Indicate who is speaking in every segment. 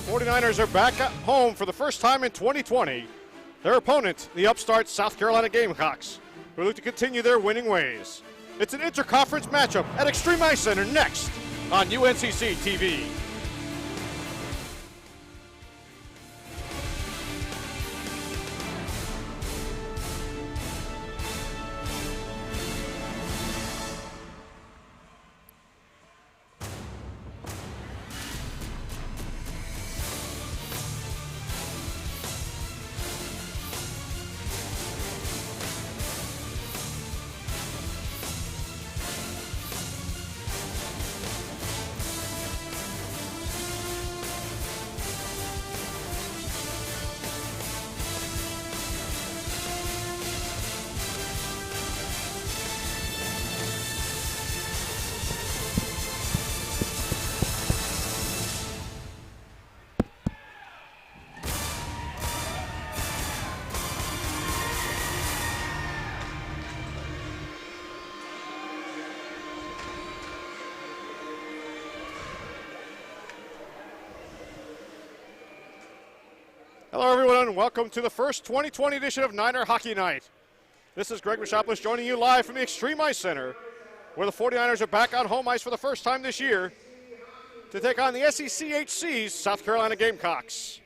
Speaker 1: 49ers are back at home for the first time in 2020. Their opponent, the upstart South Carolina Gamecocks, who look to continue their winning ways. It's an interconference matchup at Extreme Ice Center next on UNCC TV. Hello, everyone, and welcome to the first 2020 edition of Niner Hockey Night. This is Greg Machopoulos joining you live from the Extreme Ice Center, where the 49ers are back on home ice for the first time this year to take on the SECHC's South Carolina Gamecocks.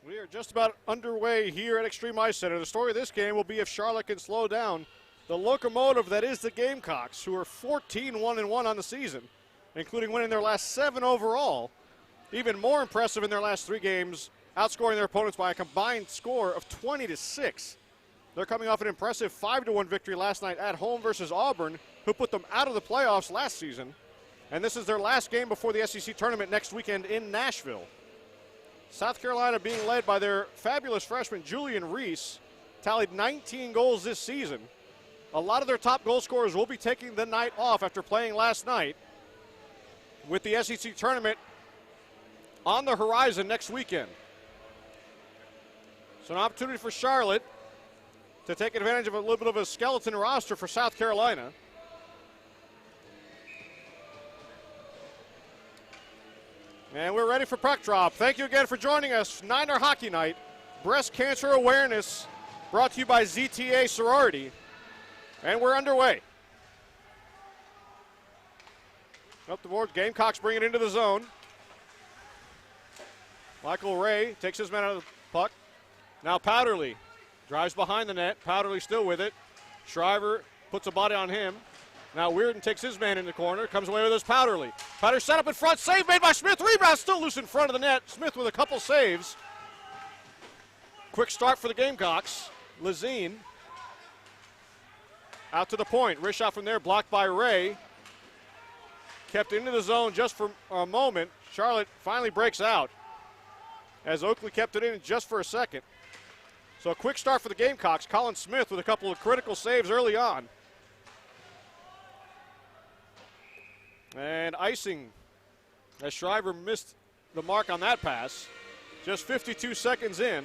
Speaker 1: We are just about underway here at Extreme Ice Center. The story of this game will be if Charlotte can slow down the locomotive that is the Gamecocks, who are 14-1-1 on the season, including winning their last 7 overall. Even more impressive in their last 3 games, outscoring their opponents by a combined score of 20-6. They're coming off an impressive 5-1 victory last night at home versus Auburn, who put them out of the playoffs last season. And this is their last game before the SEC tournament next weekend in Nashville. South Carolina, being led by their fabulous freshman Julian Reese, tallied 19 goals this season. A lot of their top goal scorers will be taking the night off after playing last night, with the SEC tournament on the horizon next weekend. So an opportunity for Charlotte to take advantage of a little bit of a skeleton roster for South Carolina. And we're ready for puck drop. Thank you again for joining us. Niner Hockey Night, Breast Cancer Awareness, brought to you by ZTA Sorority. And we're underway. Up the board, Gamecocks bring it into the zone. Michael Ray takes his man out of the puck. Now Powderly drives behind the net. Powderly still with it. Shriver puts a body on him. Now Weirden takes his man in the corner. Comes away with his Powderly. Powder set up in front. Save made by Smith. Rebound still loose in front of the net. Smith with a couple saves. Quick start for the Gamecocks. Lazine out to the point. Wrist shot from there blocked by Ray. Kept into the zone just for a moment. Charlotte finally breaks out as Oakley kept it in just for a second. So a quick start for the Gamecocks. Colin Smith with a couple of critical saves early on. And icing as Shriver missed the mark on that pass. Just 52 seconds in.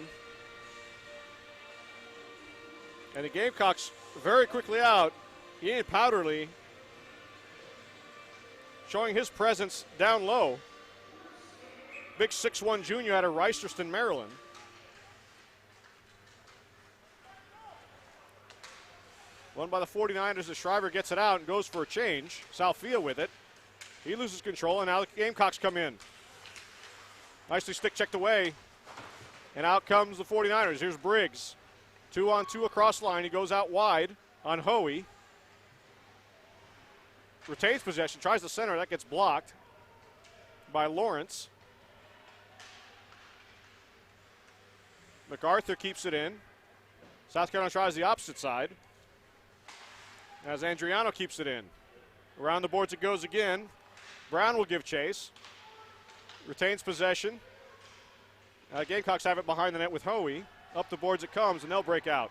Speaker 1: And the Gamecocks very quickly out. Ian Powderly showing his presence down low. Big 6'1" junior out of Reisterston, Maryland. Won by the 49ers as Shriver gets it out and goes for a change. Salfia with it. He loses control, and now the Gamecocks come in. Nicely stick checked away. And out comes the 49ers. Here's Briggs. 2-on-2 across line. He goes out wide on Hoey. Retains possession. Tries the center. That gets blocked by Lawrence. MacArthur keeps it in. South Carolina tries the opposite side as Andriano keeps it in. Around the boards it goes again. Brown will give chase. Retains possession. Gamecocks have it behind the net with Hoey. Up the boards it comes, and they'll break out.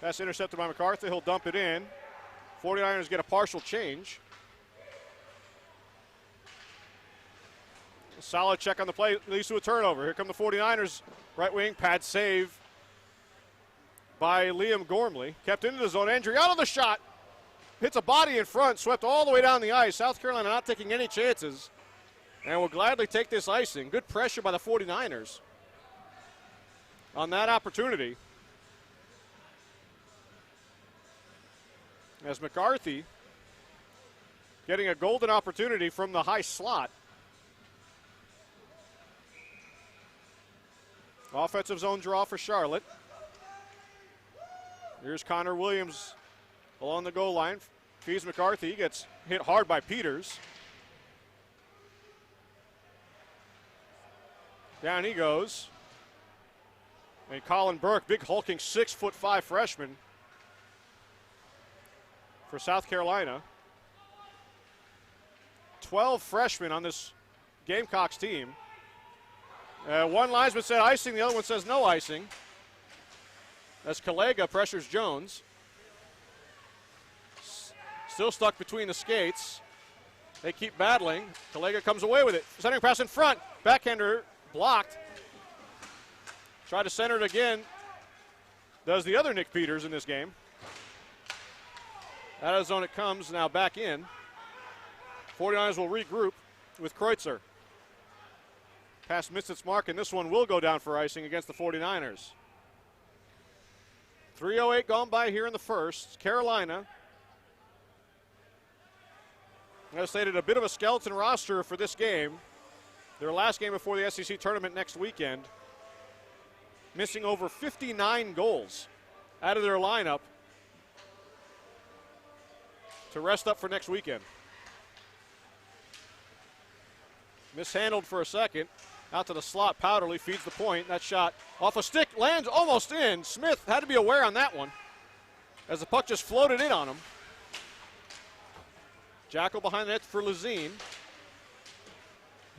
Speaker 1: Pass intercepted by MacArthur. He'll dump it in. 49ers get a partial change. A solid check on the play leads to a turnover. Here come the 49ers. Right wing, pad save by Liam Gormley. Kept into the zone. Andriano the shot. Hits a body in front, swept all the way down the ice. South Carolina not taking any chances and will gladly take this icing. Good pressure by the 49ers on that opportunity. As McCarthy getting a golden opportunity from the high slot. Offensive zone draw for Charlotte. Here's Connor Williams along the goal line. Feeds McCarthy. He gets hit hard by Peters. Down he goes. And Colin Burke, big hulking 6'5" freshman for South Carolina. 12 freshmen on this Gamecocks team. One linesman said icing, the other one says no icing. As Kalega pressures Jones. Still stuck between the skates. They keep battling. Kalega comes away with it. Centering pass in front. Backhander blocked. Try to center it again. Does the other Nick Peters in this game. Out of the zone it comes, now back in. 49ers will regroup with Kreutzer. Pass missed its mark, and this one will go down for icing against the 49ers. 3:08 gone by here in the first. Carolina, as stated, a bit of a skeleton roster for this game. Their last game before the SEC tournament next weekend. Missing over 59 goals out of their lineup to rest up for next weekend. Mishandled for a second. Out to the slot, Powderly feeds the point. That shot off a stick, lands almost in. Smith had to be aware on that one as the puck just floated in on him. Jackal behind the net for Lazine.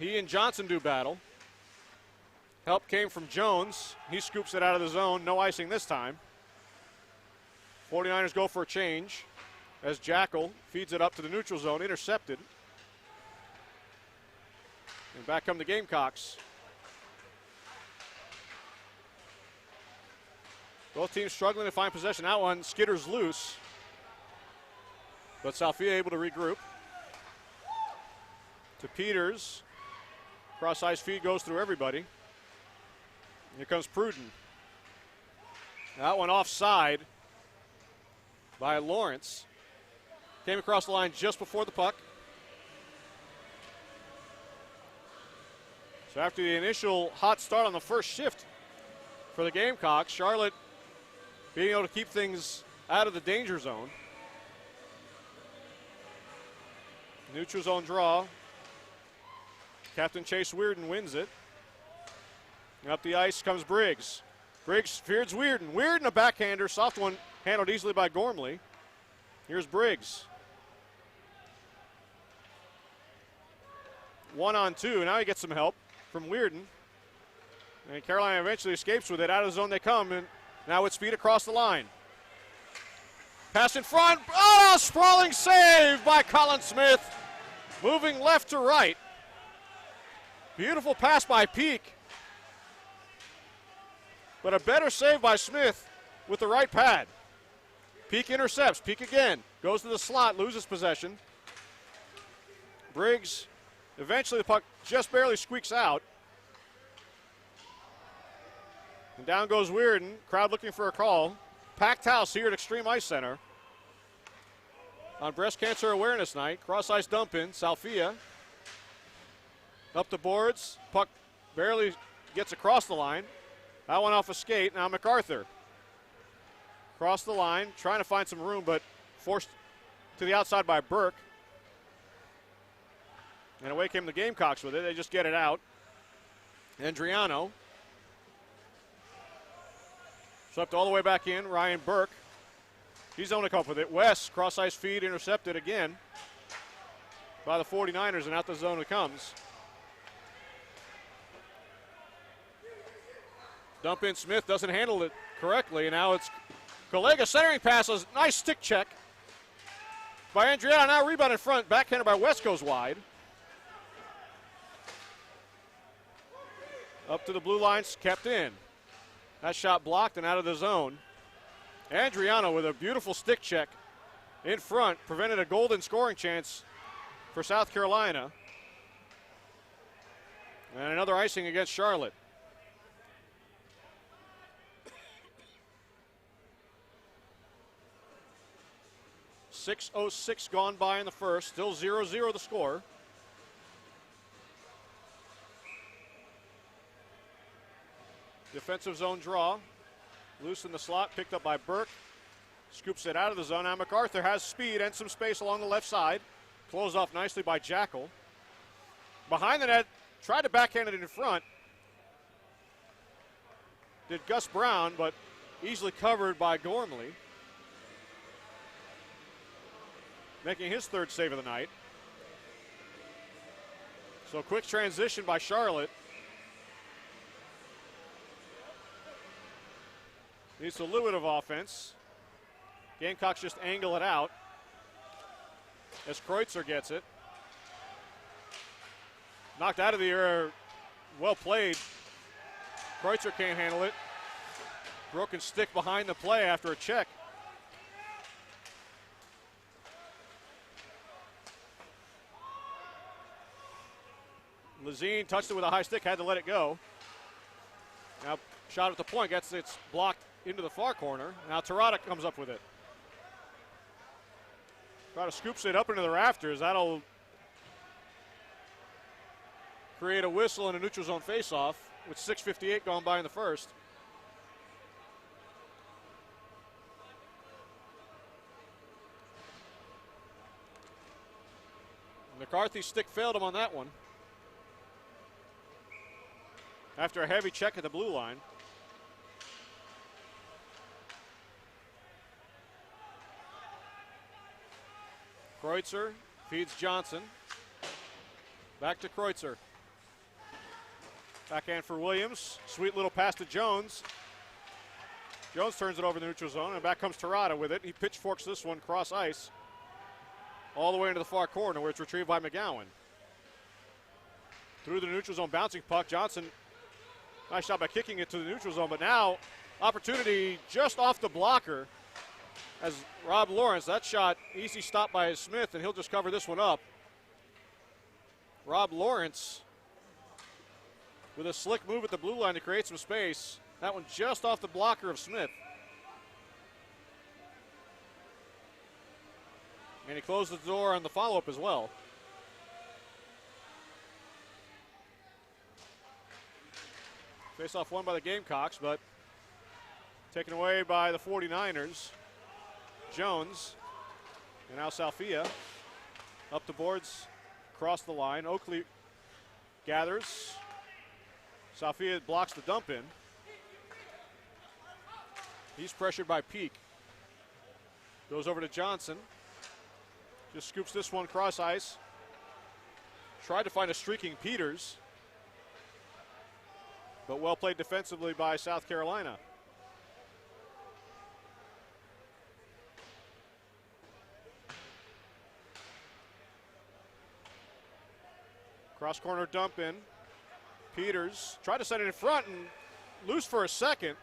Speaker 1: He and Johnson do battle. Help came from Jones. He scoops it out of the zone. No icing this time. 49ers go for a change as Jackal feeds it up to the neutral zone, intercepted. And back come the Gamecocks. Both teams struggling to find possession. That one skitters loose. But Salfia able to regroup. To Peters. Cross-ice feed goes through everybody. Here comes Pruden. That one offside by Lawrence. Came across the line just before the puck. So after the initial hot start on the first shift for the Gamecocks, Charlotte being able to keep things out of the danger zone. Neutral zone draw. Captain Chase Weirden wins it. Up the ice comes Briggs. Briggs fears Weirden. Weirden a backhander. Soft one handled easily by Gormley. Here's Briggs. 1-on-2. Now he gets some help from Weirden. And Carolina eventually escapes with it. Out of the zone they come. And now with speed across the line. Pass in front. Oh, sprawling save by Colin Smith. Moving left to right. Beautiful pass by Peak. But a better save by Smith with the right pad. Peak intercepts. Peak again. Goes to the slot, loses possession. Briggs, eventually the puck just barely squeaks out. And down goes Weirden. Crowd looking for a call. Packed house here at Extreme Ice Center. On Breast Cancer Awareness Night. Cross-ice dump in. Salfia. Up the boards. Puck barely gets across the line. That one off a skate. Now MacArthur. Across the line, trying to find some room, but forced to the outside by Burke. And away came the Gamecocks with it. They just get it out. Andriano. Swept all the way back in. Ryan Burke. He's on to come up with it. West, cross-ice feed, intercepted again by the 49ers, and out the zone it comes. Dump in Smith, doesn't handle it correctly, and now it's Collega centering passes. Nice stick check by Andriano. Now rebound in front, backhanded by West goes wide. Up to the blue lines, kept in. That shot blocked and out of the zone. Andriano with a beautiful stick check in front, prevented a golden scoring chance for South Carolina. And another icing against Charlotte. .06 gone by in the first, still 0-0 the score. Defensive zone draw. Loose in the slot, picked up by Burke. Scoops it out of the zone. Now MacArthur has speed and some space along the left side. Closed off nicely by Jackal. Behind the net, tried to backhand it in front. Did Gus Brown, but easily covered by Gormley. Making his third save of the night. So quick transition by Charlotte. Needs a little bit of offense. Gamecocks just angle it out as Kreutzer gets it. Knocked out of the air. Well played. Kreutzer can't handle it. Broken stick behind the play after a check. Lazine touched it with a high stick, had to let it go. Now shot at the point, gets it's blocked into the far corner. Now Terrata comes up with it. Terrata scoops it up into the rafters. That'll create a whistle and a neutral zone faceoff with 6:58 gone by in the first. McCarthy's stick failed him on that one. After a heavy check at the blue line. Kreutzer feeds Johnson. Back to Kreutzer. Backhand for Williams. Sweet little pass to Jones. Jones turns it over the neutral zone, and back comes Terrata with it. He pitchforks this one cross ice all the way into the far corner where it's retrieved by McGowan. Through the neutral zone, bouncing puck. Johnson, nice shot by kicking it to the neutral zone, but now opportunity just off the blocker as Rob Lawrence. That shot easy stop by Smith, and he'll just cover this one up. Rob Lawrence with a slick move at the blue line to create some space. That one just off the blocker of Smith. And he closed the door on the follow-up as well. Face-off won by the Gamecocks, but taken away by the 49ers. Jones, and now Salfia up the boards, across the line. Oakley gathers. Salfia blocks the dump in. He's pressured by Peak. Goes over to Johnson. Just scoops this one cross ice. Tried to find a streaking Peters, but well played defensively by South Carolina. Cross corner dump in. Peters tried to set it in front and loose for a second.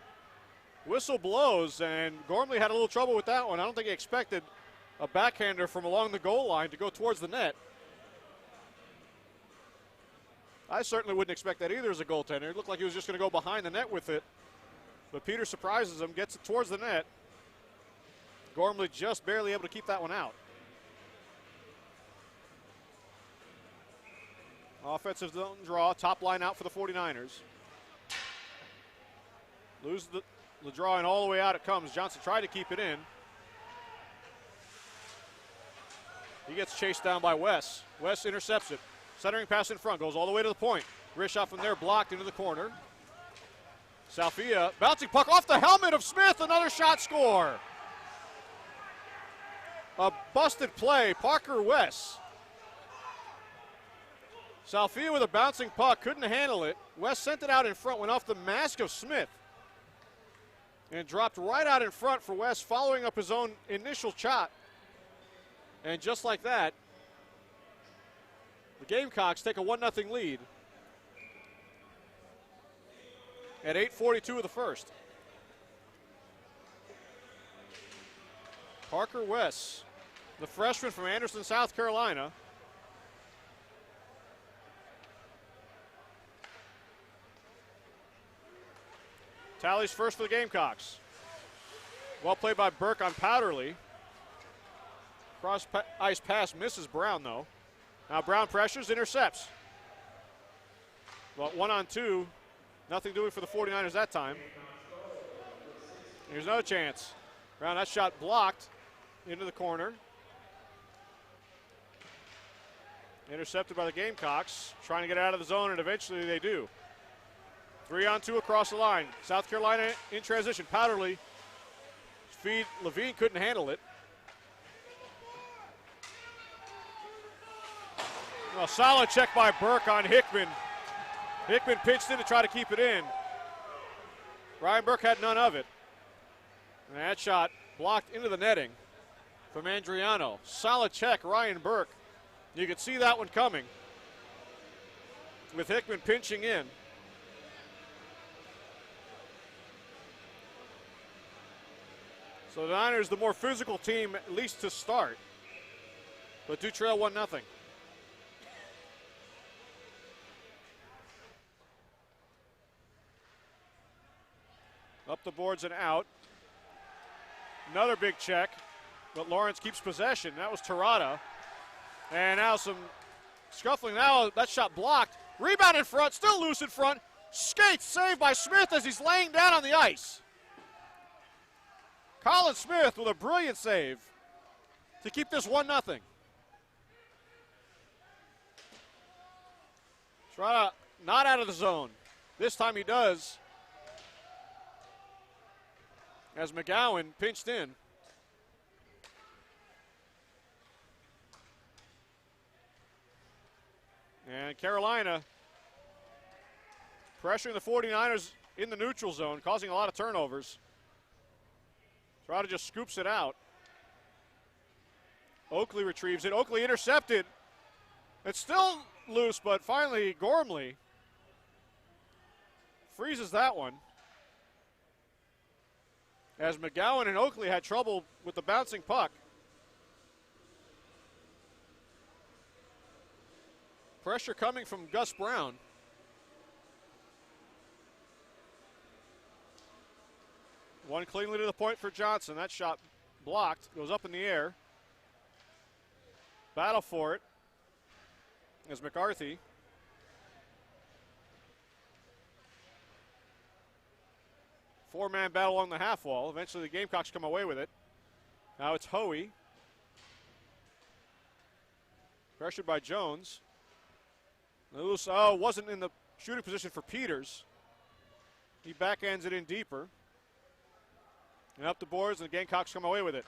Speaker 1: Whistle blows, and Gormley had a little trouble with that one. I don't think he expected a backhander from along the goal line to go towards the net. I certainly wouldn't expect that either as a goaltender. It looked like he was just going to go behind the net with it. But Peters surprises him, gets it towards the net. Gormley just barely able to keep that one out. Offensive zone draw, top line out for the 49ers. Lose the draw, and all the way out it comes. Johnson tried to keep it in. He gets chased down by Wes. Wes intercepts it. Centering pass in front, goes all the way to the point. Rishoff from there blocked into the corner. Salfia, bouncing puck off the helmet of Smith, another shot score. A busted play, Parker Wes. Salfia with a bouncing puck, couldn't handle it. Wes sent it out in front, went off the mask of Smith. And dropped right out in front for Wes, following up his own initial shot. And just like that, the Gamecocks take a 1-0 lead at 8:42 of the first. Parker Wes, the freshman from Anderson, South Carolina. Tallies first for the Gamecocks. Well played by Burke on Powderly. Cross ice pass misses Brown though. Now Brown pressures, intercepts. Well, 1-on-2, nothing doing for the 49ers that time. Here's another chance. Brown, that shot blocked into the corner. Intercepted by the Gamecocks, trying to get out of the zone, and eventually they do. 3-on-2 across the line. South Carolina in transition. Powderly feed, Levine couldn't handle it. A solid check by Burke on Hickman. Hickman pitched in to try to keep it in. Ryan Burke had none of it. And that shot blocked into the netting from Andriano. Solid check, Ryan Burke. You could see that one coming with Hickman pinching in. So the Niners, the more physical team, at least to start, but do trail 1-0. Up the boards and out. Another big check, but Lawrence keeps possession. That was Terada. And now some scuffling. Now that shot blocked. Rebound in front, still loose in front. Skates saved by Smith as he's laying down on the ice. Colin Smith with a brilliant save to keep this 1-0. Terada not out of the zone. This time he does, as McGowan pinched in. And Carolina pressuring the 49ers in the neutral zone, causing a lot of turnovers. Terada just scoops it out. Oakley retrieves it. Oakley intercepted. It's still loose, but finally Gormley freezes that one, as McGowan and Oakley had trouble with the bouncing puck. Pressure coming from Gus Brown. One cleanly to the point for Johnson. That shot blocked, goes up in the air. Battle for it as McCarthy Four-man battle along the half wall. Eventually the Gamecocks come away with it. Now it's Hoey. Pressured by Jones. Loose, wasn't in the shooting position for Peters. He backhands it in deeper. And up the boards, and the Gamecocks come away with it.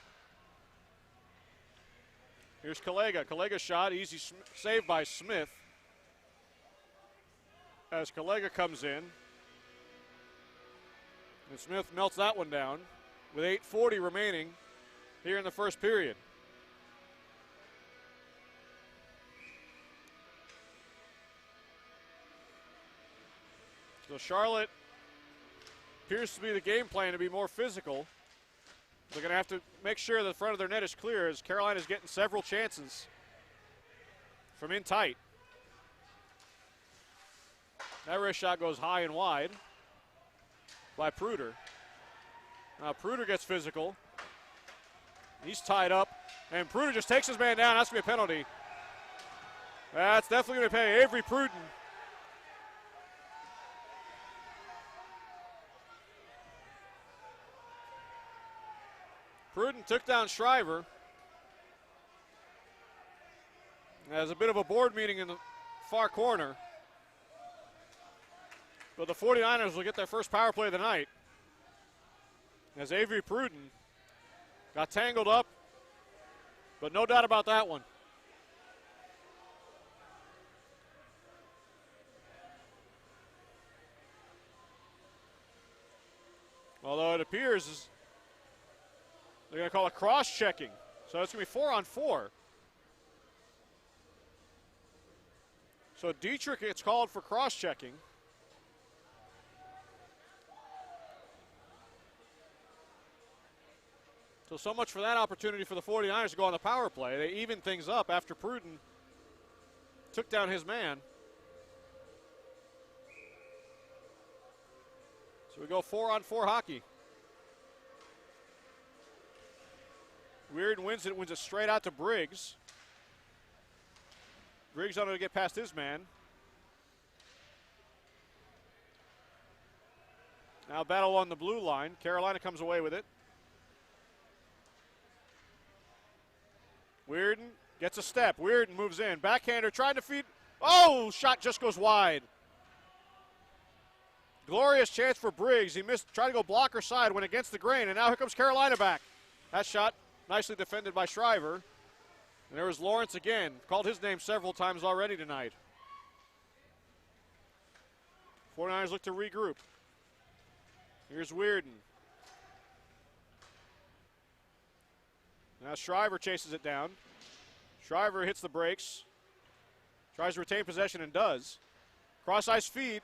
Speaker 1: Here's Kallega. Kallega's shot, easy save by Smith. As Kallega comes in. And Smith melts that one down with 8:40 remaining here in the first period. So Charlotte appears to be the game plan to be more physical. They're going to have to make sure the front of their net is clear as Carolina's getting several chances from in tight. That wrist shot goes high and wide by Pruder. Now Pruder gets physical. He's tied up, and Pruder just takes his man down. That's going to be a penalty. That's definitely going to pay Avery Pruden. Pruden took down Shriver. There's a bit of a board meeting in the far corner. But the 49ers will get their first power play of the night. As Avery Pruden got tangled up, but no doubt about that one. Although it appears they're going to call it cross-checking. So it's going to be 4-on-4. So Dietrich gets called for cross-checking. So much for that opportunity for the 49ers to go on the power play. They even things up after Pruden took down his man. So we go 4-on-4 hockey. Weird wins it straight out to Briggs. Briggs unable to get past his man. Now battle on the blue line. Carolina comes away with it. Weirden gets a step. Weirden moves in. Backhander trying to feed. Oh, shot just goes wide. Glorious chance for Briggs. He missed, tried to go blocker side, went against the grain, and now here comes Carolina back. That shot nicely defended by Shriver. And there was Lawrence again. Called his name several times already tonight. 49ers look to regroup. Here's Weirden. Now Shriver chases it down. Shriver hits the brakes. Tries to retain possession and does. Cross-ice feed.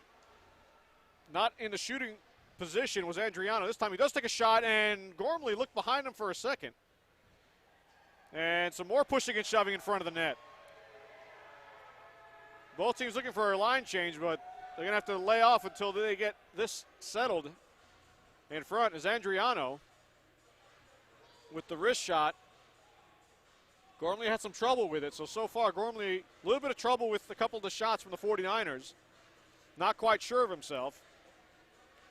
Speaker 1: Not in the shooting position was Andriano. This time he does take a shot, and Gormley looked behind him for a second. And some more pushing and shoving in front of the net. Both teams looking for a line change, but they're going to have to lay off until they get this settled. In front is Andriano with the wrist shot. Gormley had some trouble with it, so far Gormley, a little bit of trouble with a couple of the shots from the 49ers. Not quite sure of himself.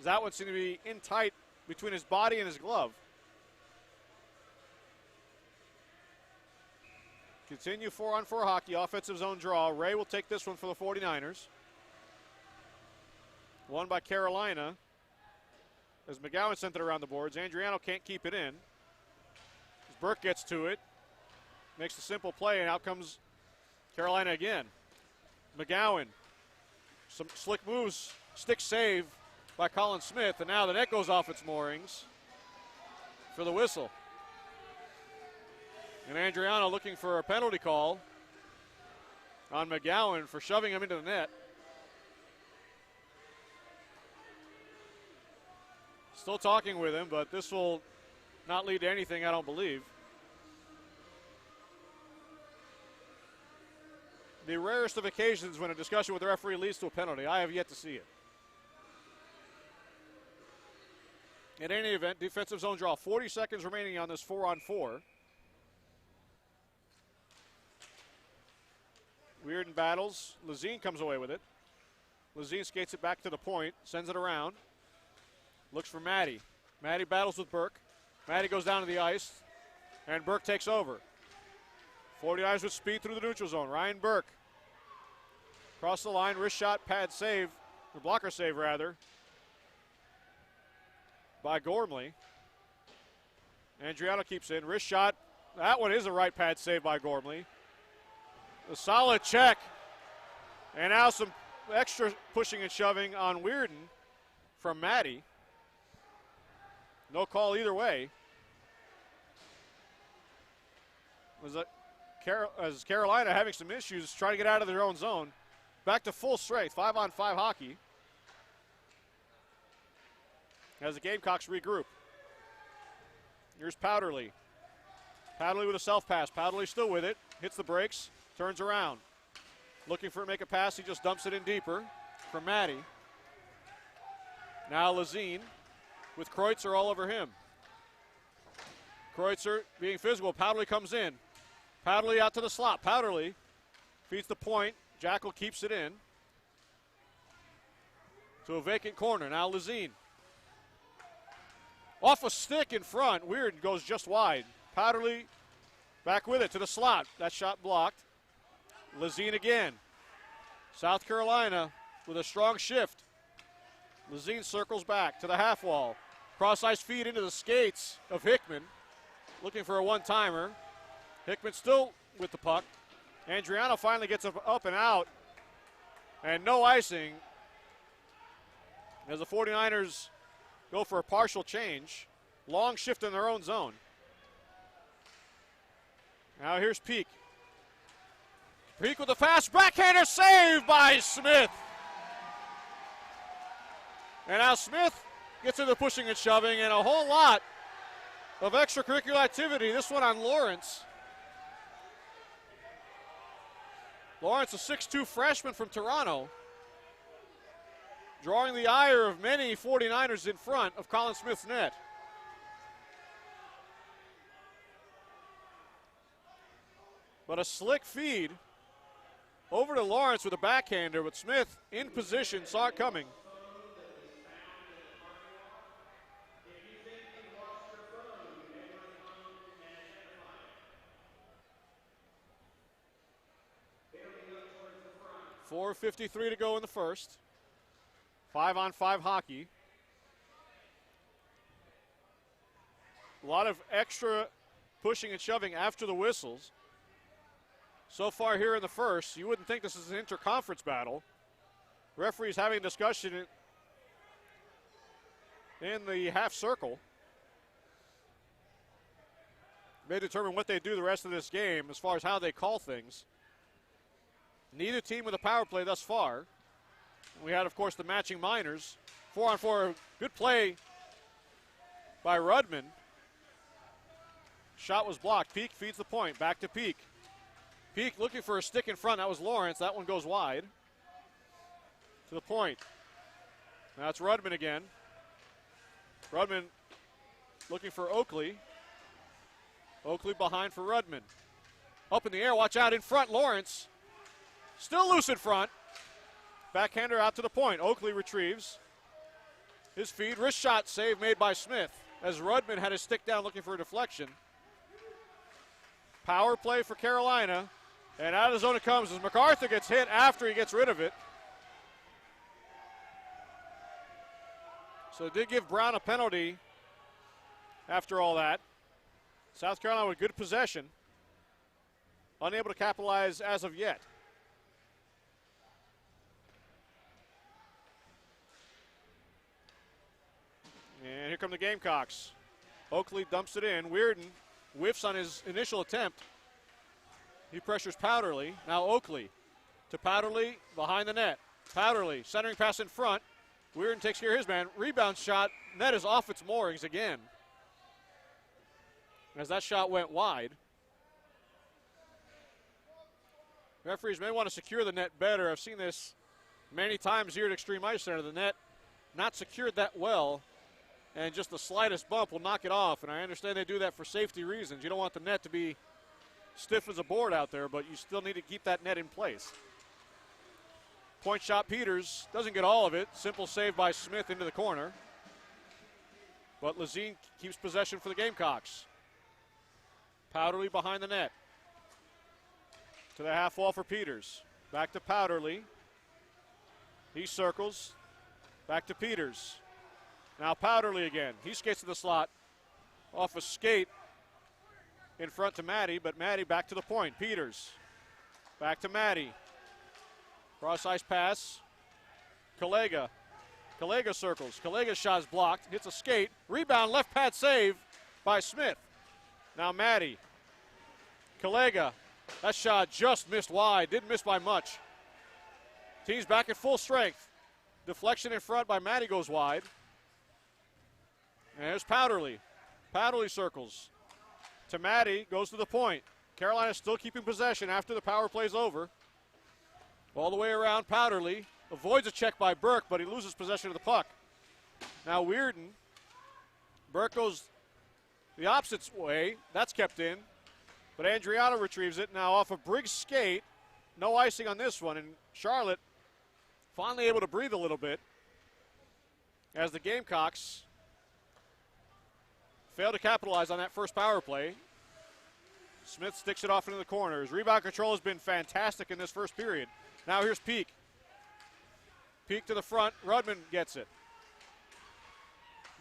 Speaker 1: That one seemed to be in tight between his body and his glove. Continue 4-on-4 hockey, offensive zone draw. Ray will take this one for the 49ers. Won by Carolina. As McGowan sent it around the boards, Andriano can't keep it in. As Burke gets to it, makes the simple play, and out comes Carolina again. McGowan, some slick moves, stick save by Colin Smith, and now the net goes off its moorings for the whistle. And Andriano looking for a penalty call on McGowan for shoving him into the net. Still talking with him, but this will not lead to anything, I don't believe. The rarest of occasions when a discussion with the referee leads to a penalty. I have yet to see it. In any event, defensive zone draw. 40 seconds remaining on this 4-on-4. Weirden battles. Lazine comes away with it. Lazine skates it back to the point, sends it around. Looks for Maddie. Maddie battles with Burke. Maddie goes down to the ice, and Burke takes over. 49ers with speed through the neutral zone. Ryan Burke. Across the line, wrist shot, pad save, or blocker save rather, by Gormley. Andriano keeps in. Wrist shot. That one is a right pad save by Gormley. A solid check. And now some extra pushing and shoving on Weirden from Maddie. No call either way. As Carolina having some issues trying to get out of their own zone. Back to full strength, 5-on-5 hockey. As the Gamecocks regroup. Here's Powderly. Powderly with a self-pass. Powderly still with it. Hits the brakes. Turns around. Looking for make a pass. He just dumps it in deeper for Maddie. Now Lazine with Kreutzer all over him. Kreutzer being physical. Powderly comes in. Powderly out to the slot. Powderly feeds the point. Jackal keeps it in. To a vacant corner. Now Lazine. Off a stick in front. Weird goes just wide. Powderly back with it to the slot. That shot blocked. Lazine again. South Carolina with a strong shift. Lazine circles back to the half wall. Cross-ice feed into the skates of Hickman. Looking for a one-timer. Hickman still with the puck. Andriano finally gets up and out. And no icing as the 49ers go for a partial change. Long shift in their own zone. Now here's Peak. Peak with a fast backhander save by Smith. And now Smith gets into pushing and shoving and a whole lot of extracurricular activity. This one on Lawrence. Lawrence, a 6'2 freshman from Toronto, drawing the ire of many 49ers in front of Colin Smith's net. But a slick feed over to Lawrence with a backhander, but Smith in position, saw it coming. .4:53 to go in the first. 5-on-5 hockey. A lot of extra pushing and shoving after the whistles. So far here in the first, you wouldn't think this is an interconference battle. Referees having a discussion in the half circle. May determine what they do the rest of this game as far as how they call things. Neither team with a power play thus far. We had, of course, the matching minors. 4-on-4, good play by Rudman. Shot was blocked. Peak feeds the point. Back to Peak. Peak looking for a stick in front. That was Lawrence. That one goes wide. To the point. Now it's Rudman again. Rudman looking for Oakley. Oakley behind for Rudman. Up in the air. Watch out in front. Lawrence. Still loose in front. Backhander out to the point. Oakley retrieves his feed. Wrist shot save made by Smith as Rudman had his stick down looking for a deflection. Power play for Carolina. And out of the zone it comes as MacArthur gets hit after he gets rid of it. So it did give Brown a penalty after all that. South Carolina with good possession. Unable to capitalize as of yet. And here come the Gamecocks. Oakley dumps it in. Weirden whiffs on his initial attempt. He pressures Powderly. Now Oakley to Powderly behind the net. Powderly centering pass in front. Weirden takes care of his man. Rebound shot. Net is off its moorings again. As that shot went wide. Referees may want to secure the net better. I've seen this many times here at Extreme Ice Center. The net not secured that well. And just the slightest bump will knock it off. And I understand they do that for safety reasons. You don't want the net to be stiff as a board out there, but you still need to keep that net in place. Point shot Peters doesn't get all of it. Simple save by Smith into the corner. But Lazine keeps possession for the Gamecocks. Powderly behind the net. To the half wall for Peters. Back to Powderly. He circles. Back to Peters. Now Powderly again. He skates to the slot. Off a skate in front to Maddie, but Maddie back to the point. Peters. Back to Maddie. Cross ice pass. Kalega. Kalega circles. Kalega's shot is blocked. Hits a skate. Rebound, left pad save by Smith. Now Maddie. Kalega. That shot just missed wide. Didn't miss by much. Team's back at full strength. Deflection in front by Maddie goes wide. And there's Powderly. Powderly circles. To Maddie, goes to the point. Carolina still keeping possession after the power play's over. All the way around, Powderly avoids a check by Burke, but he loses possession of the puck. Now Weirden. Burke goes the opposite way. That's kept in. But Andriano retrieves it. Now off a Briggs skate. No icing on this one. And Charlotte finally able to breathe a little bit as the Gamecocks fail to capitalize on that first power play. Smith sticks it off into the corner. His rebound control has been fantastic in this first period. Now here's Peak. Peak to the front. Rudman gets it.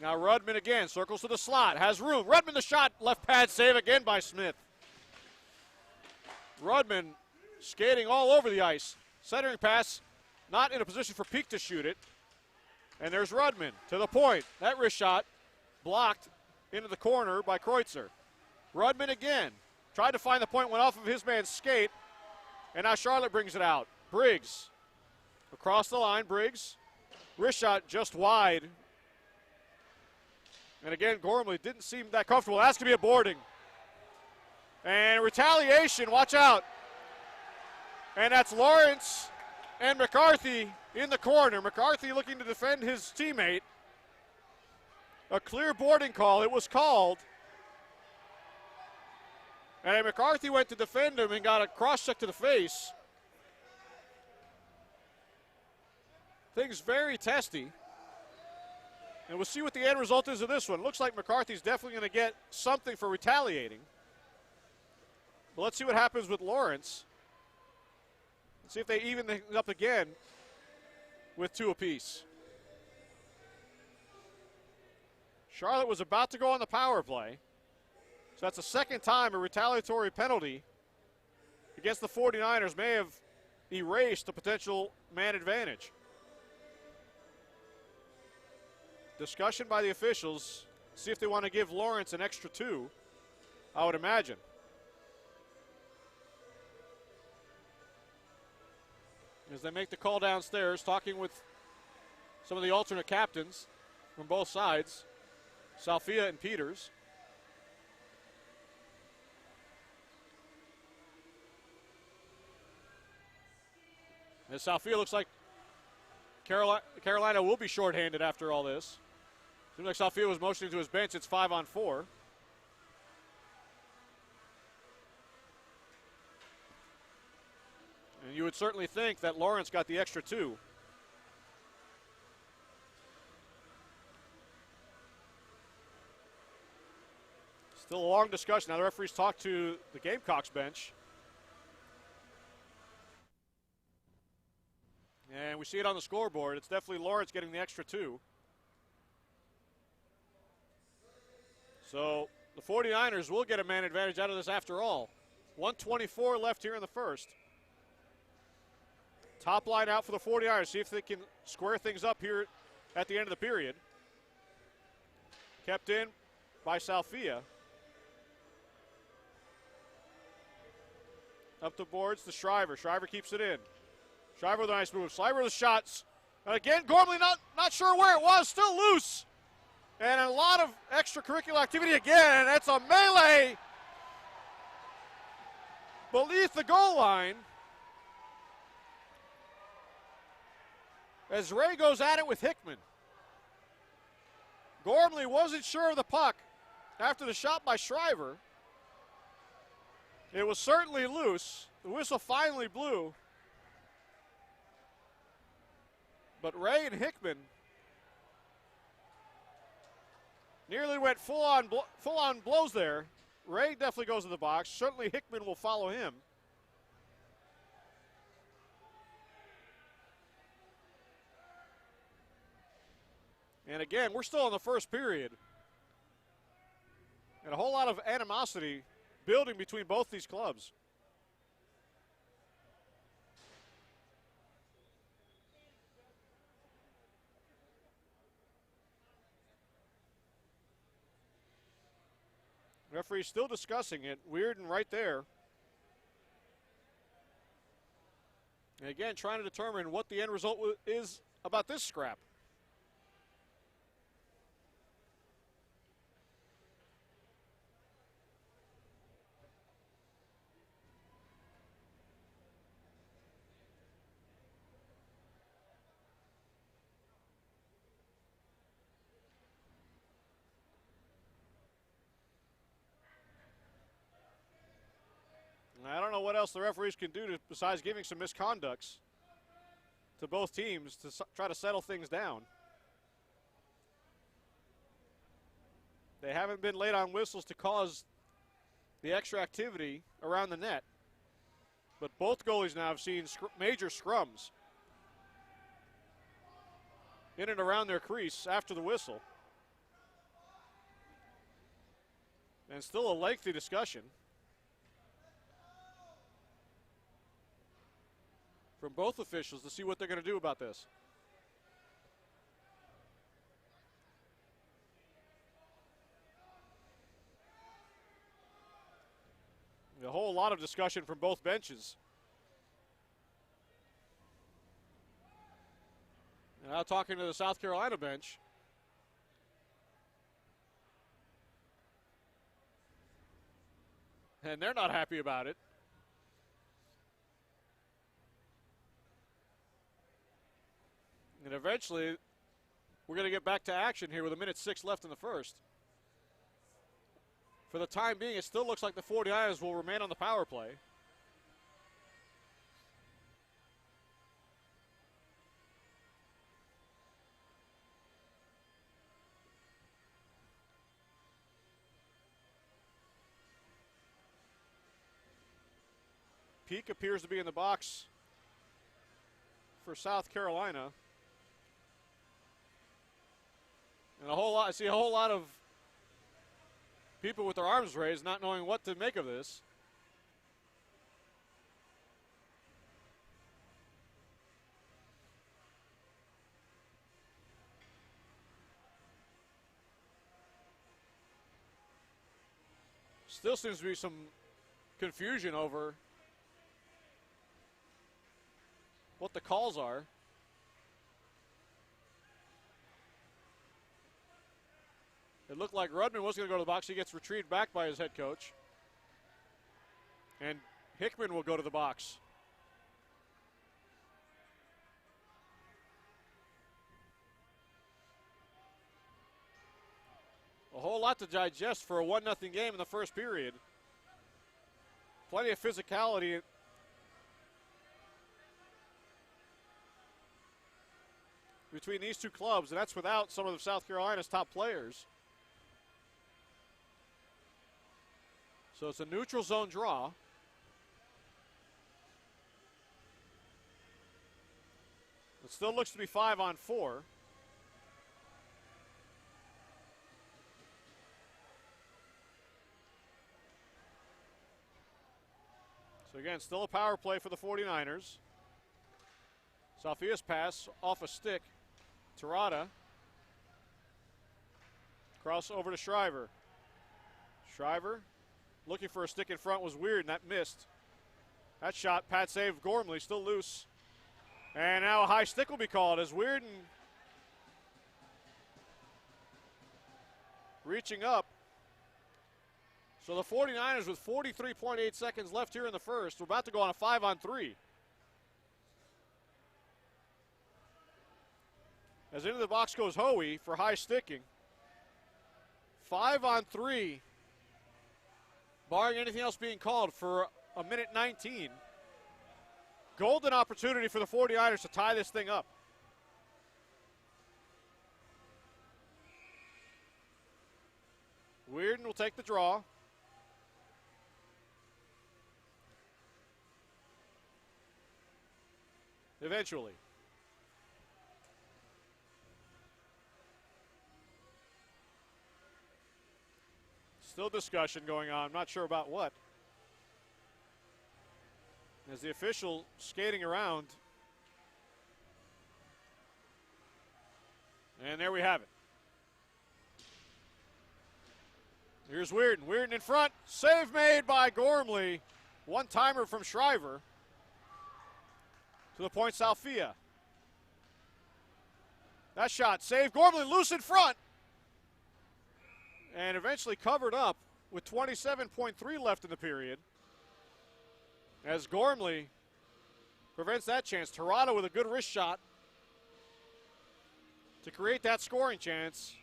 Speaker 1: Now Rudman again. Circles to the slot. Has room. Rudman the shot. Left pad save again by Smith. Rudman skating all over the ice. Centering pass. Not in a position for Peak to shoot it. And there's Rudman to the point. That wrist shot blocked into the corner by Kreutzer. Rudman again. Tried to find the point, went off of his man's skate. And now Charlotte brings it out. Briggs. Across the line, Briggs. Wrist shot just wide. And again, Gormley didn't seem that comfortable. That's going to be a boarding. And retaliation, watch out. And that's Lawrence and McCarthy in the corner. McCarthy looking to defend his teammate. A clear boarding call. It was called. And McCarthy went to defend him and got a cross-check to the face. Things very testy. And we'll see what the end result is of this one. Looks like McCarthy's definitely going to get something for retaliating. But let's see what happens with Lawrence. Let's see if they even things up again with 2 apiece. Charlotte was about to go on the power play. So that's the second time a retaliatory penalty against the 49ers may have erased the potential man advantage. Discussion by the officials. See if they want to give Lawrence an extra 2, I would imagine. As they make the call downstairs, talking with some of the alternate captains from both sides, Salfia and Peters. As Salfia looks like Carolina will be shorthanded after all this. Seems like Salfia was motioning to his bench. It's 5-on-4. And you would certainly think that Lawrence got the extra 2. Still a long discussion. Now the referees talk to the Gamecocks bench. And we see it on the scoreboard. It's definitely Lawrence getting the extra 2. So the 49ers will get a man advantage out of this after all. 1:24 left here in the first. Top line out for the 49ers. See if they can square things up here at the end of the period. Kept in by Salfia. Up the boards to Shriver. Shriver keeps it in. Shriver with a nice move. Shriver with the shots. And again, Gormley not sure where it was. Still loose. And a lot of extracurricular activity again. That's a melee beneath the goal line. As Ray goes at it with Hickman. Gormley wasn't sure of the puck after the shot by Shriver. It was certainly loose. The whistle finally blew. But Ray and Hickman Nearly went full-on blows there. Ray definitely goes to the box. Certainly Hickman will follow him. And again, we're still in the first period. And a whole lot of animosity building between both these clubs. Referee still discussing it. Weirden right there. And again, trying to determine what the end result is about this scrap. I don't know what else the referees can do besides giving some misconducts to both teams to try to settle things down. They haven't been late on whistles to cause the extra activity around the net. But both goalies now have seen major scrums in and around their crease after the whistle. And still a lengthy discussion from both officials to see what they're going to do about this. A whole lot of discussion from both benches. Now talking to the South Carolina bench. And they're not happy about it. And eventually, we're going to get back to action here with 1:06 left in the first. For the time being, it still looks like the 49ers will remain on the power play. Peak appears to be in the box for South Carolina. And I see a whole lot of people with their arms raised, not knowing what to make of this. Still seems to be some confusion over what the calls are. It looked like Rudman was going to go to the box. He gets retrieved back by his head coach. And Hickman will go to the box. A whole lot to digest for a 1-0 game in the first period. Plenty of physicality between these two clubs, and that's without some of South Carolina's top players. So it's a neutral zone draw. It still looks to be 5-on-4. So again, still a power play for the 49ers. Salfia's pass off a stick. Terada. Cross over to Shriver. Shriver looking for a stick in front, was weird, and that missed. That shot, Pat save, Gormley still loose. And now a high stick will be called as Weirden reaching up. So the 49ers with 43.8 seconds left here in the first. We're about to go on a 5-on-3. As into the box goes Hoey for high sticking. 5-on-3. Barring anything else being called for 1:19. Golden opportunity for the 49ers to tie this thing up. Weirden will take the draw. Eventually. Still discussion going on. I'm not sure about what. As the official skating around. And there we have it. Here's Weirden. Weirden in front. Save made by Gormley. One-timer from Shriver. To the point, Salfia. That shot saved. Gormley loose in front. And eventually covered up with 27.3 left in the period. As Gormley prevents that chance. Tirado with a good wrist shot to create that scoring chance.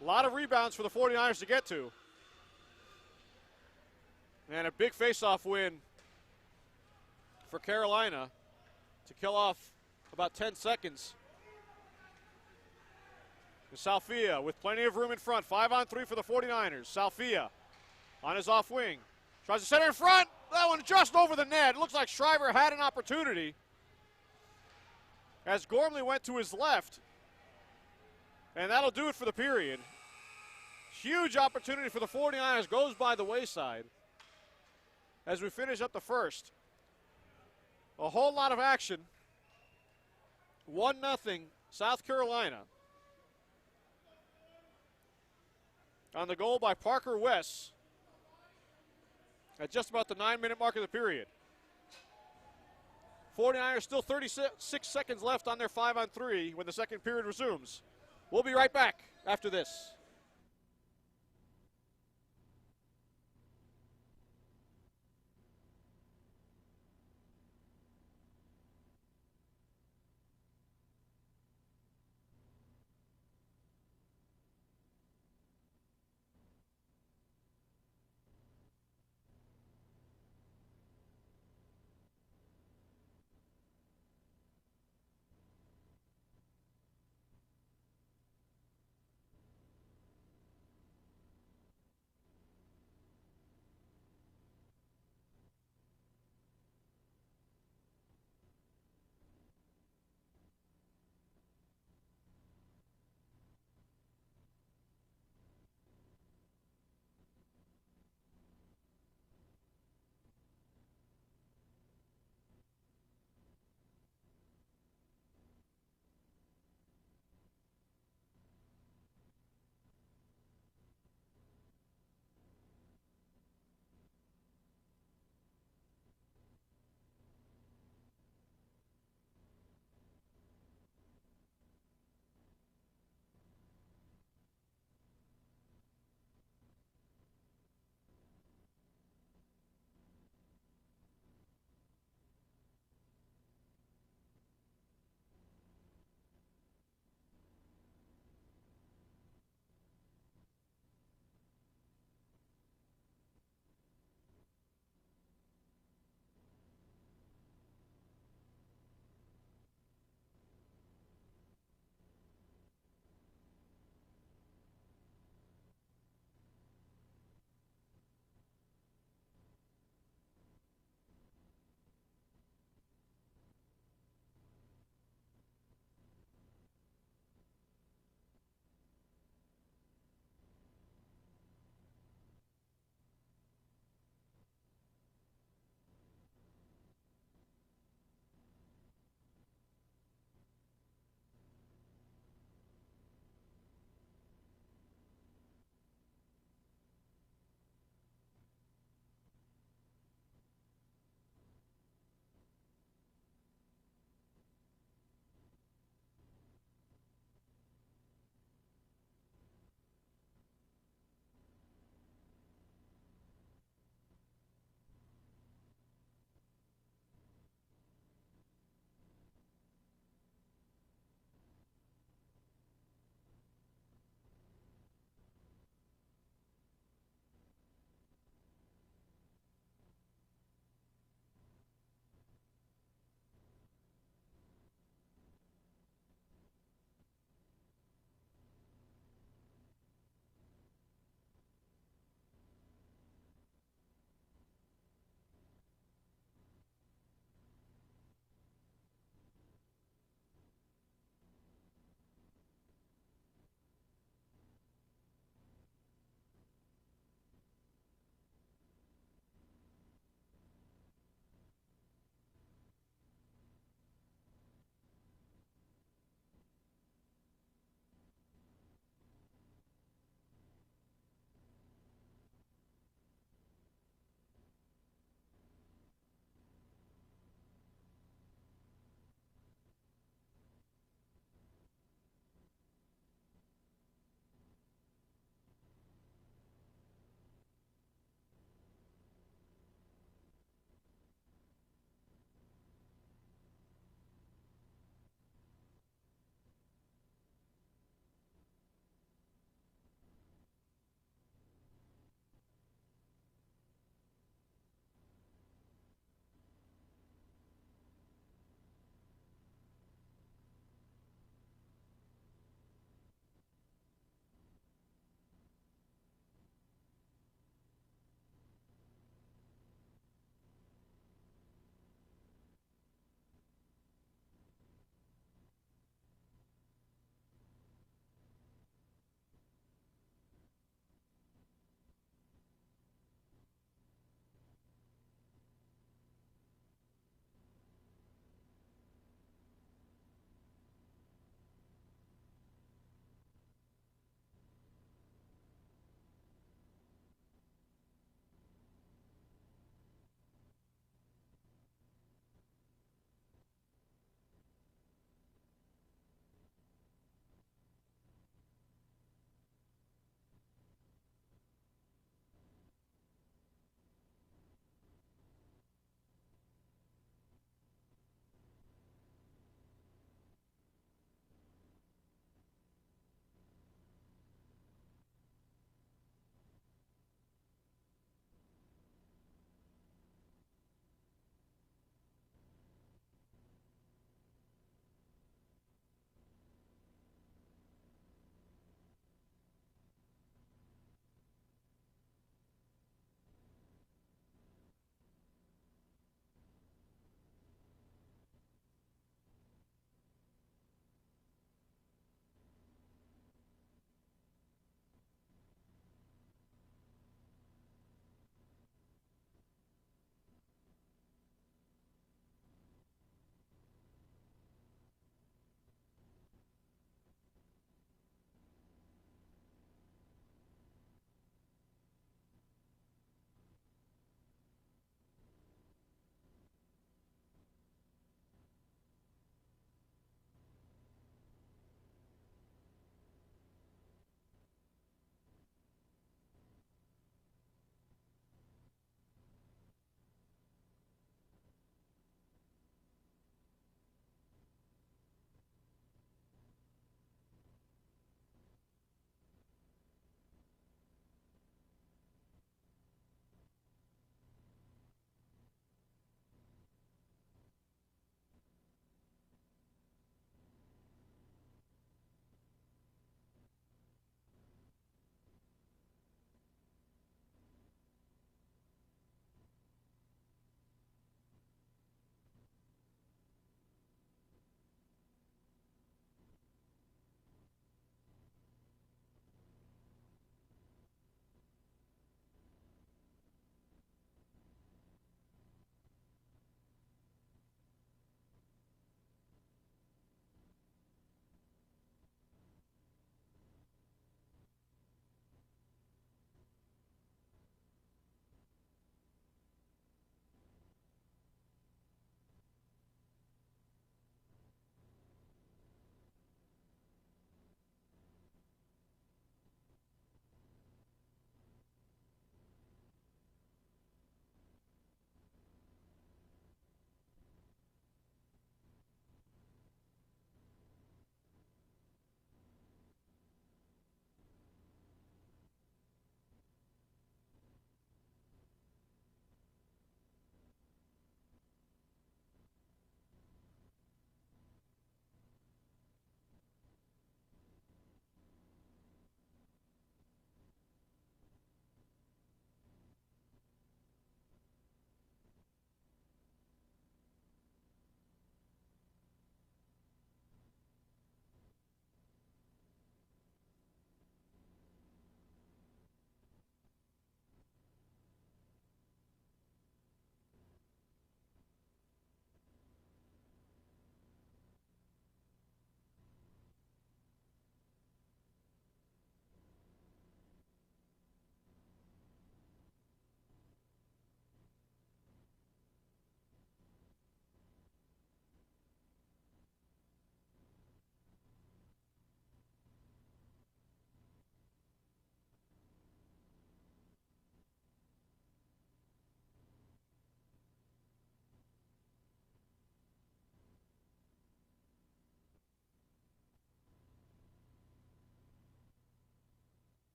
Speaker 1: A lot of rebounds for the 49ers to get to. And a big face-off win for Carolina to kill off about 10 seconds. Salfia with plenty of room in front. 5-on-3 for the 49ers. Salfia on his off wing. Tries to center in front. That one just over the net. It looks like Shriver had an opportunity as Gormley went to his left. And that'll do it for the period. Huge opportunity for the 49ers goes by the wayside as we finish up the first. A whole lot of action. 1-0 South Carolina. On the goal by Parker West at just about the 9-minute mark of the period. 49ers still 36 seconds left on their 5-on-3 when the second period resumes. We'll be right back after this.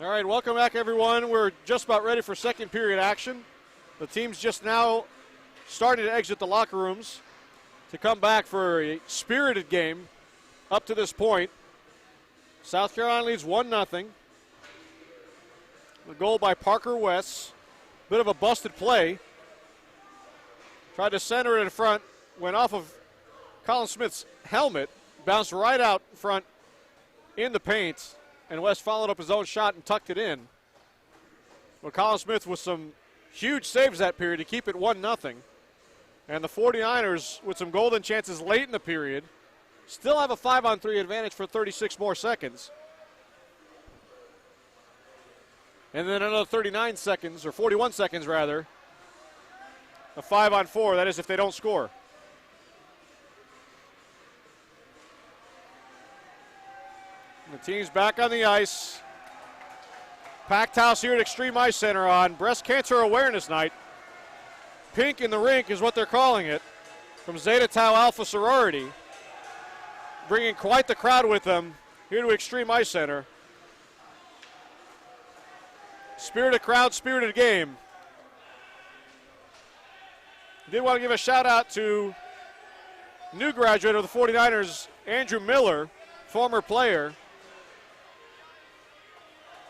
Speaker 1: All right, welcome back, everyone. We're just about ready for second period action. The team's just now starting to exit the locker rooms to come back for a spirited game up to this point. South Carolina leads 1-0. The goal by Parker West. Bit of a busted play. Tried to center it in front. Went off of Colin Smith's helmet. Bounced right out front in the paint. And West followed up his own shot and tucked it in. Well, Colin Smith with some huge saves that period to keep it 1-0. And the 49ers, with some golden chances late in the period, still have a 5-on-3 advantage for 36 more seconds. And then another 39 seconds, or 41 seconds rather, a 5-on-4, that is if they don't score. The team's back on the ice. Packed house here at Extreme Ice Center on Breast Cancer Awareness Night. Pink in the rink is what they're calling it, from Zeta Tau Alpha Sorority. Bringing quite the crowd with them here to Extreme Ice Center. Spirited crowd, spirited game. Did want to give a shout out to new graduate of the 49ers, Andrew Miller, former player,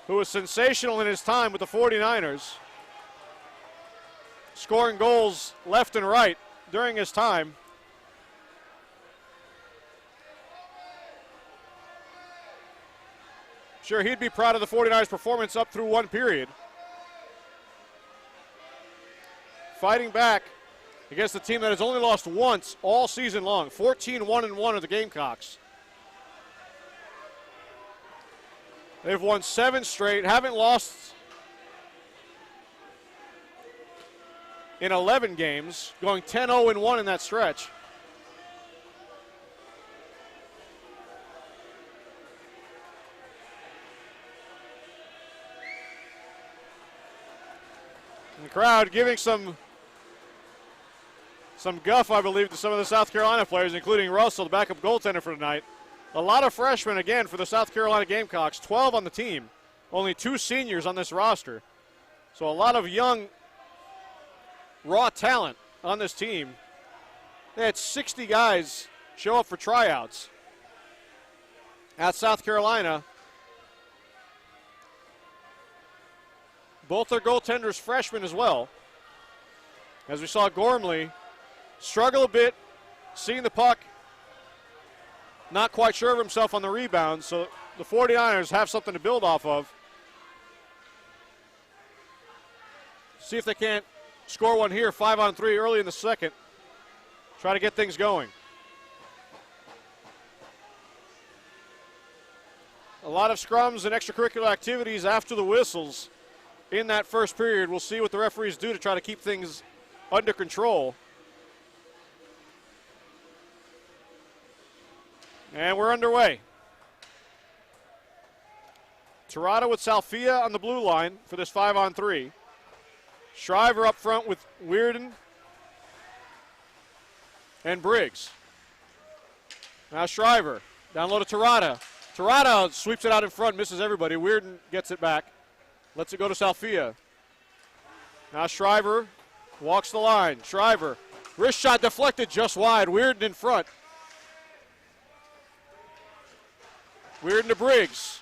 Speaker 1: who was sensational in his time with the 49ers, scoring goals left and right during his time. Sure, he'd be proud of the 49ers' performance up through one period. Fighting back against a team that has only lost once all season long. 14-1-1 are the Gamecocks. They've won 7 straight, haven't lost in 11 games, going 10-0-1 in that stretch. And the crowd giving some guff, I believe, to some of the South Carolina players, including Russell, the backup goaltender for tonight. A lot of freshmen, again, for the South Carolina Gamecocks, 12 on the team. Only 2 seniors on this roster. So a lot of young, raw talent on this team. They had 60 guys show up for tryouts at South Carolina. Both their goaltenders freshmen as well. As we saw Gormley struggle a bit, seeing the puck, not quite sure of himself on the rebound, so the 49ers have something to build off of. See if they can't score one here, 5-on-3 early in the second. Try to get things going. A lot of scrums and extracurricular activities after the whistles in that first period. We'll see what the referees do to try to keep things under control. And we're underway. Tirada with Salfia on the blue line for this 5-on-3. Shriver up front with Weirden and Briggs. Now Shriver, down low to Tirada. Tirada sweeps it out in front, misses everybody. Weirden gets it back, lets it go to Salfia. Now Shriver walks the line. Shriver, wrist shot deflected just wide. Weirden in front. Weirden to Briggs.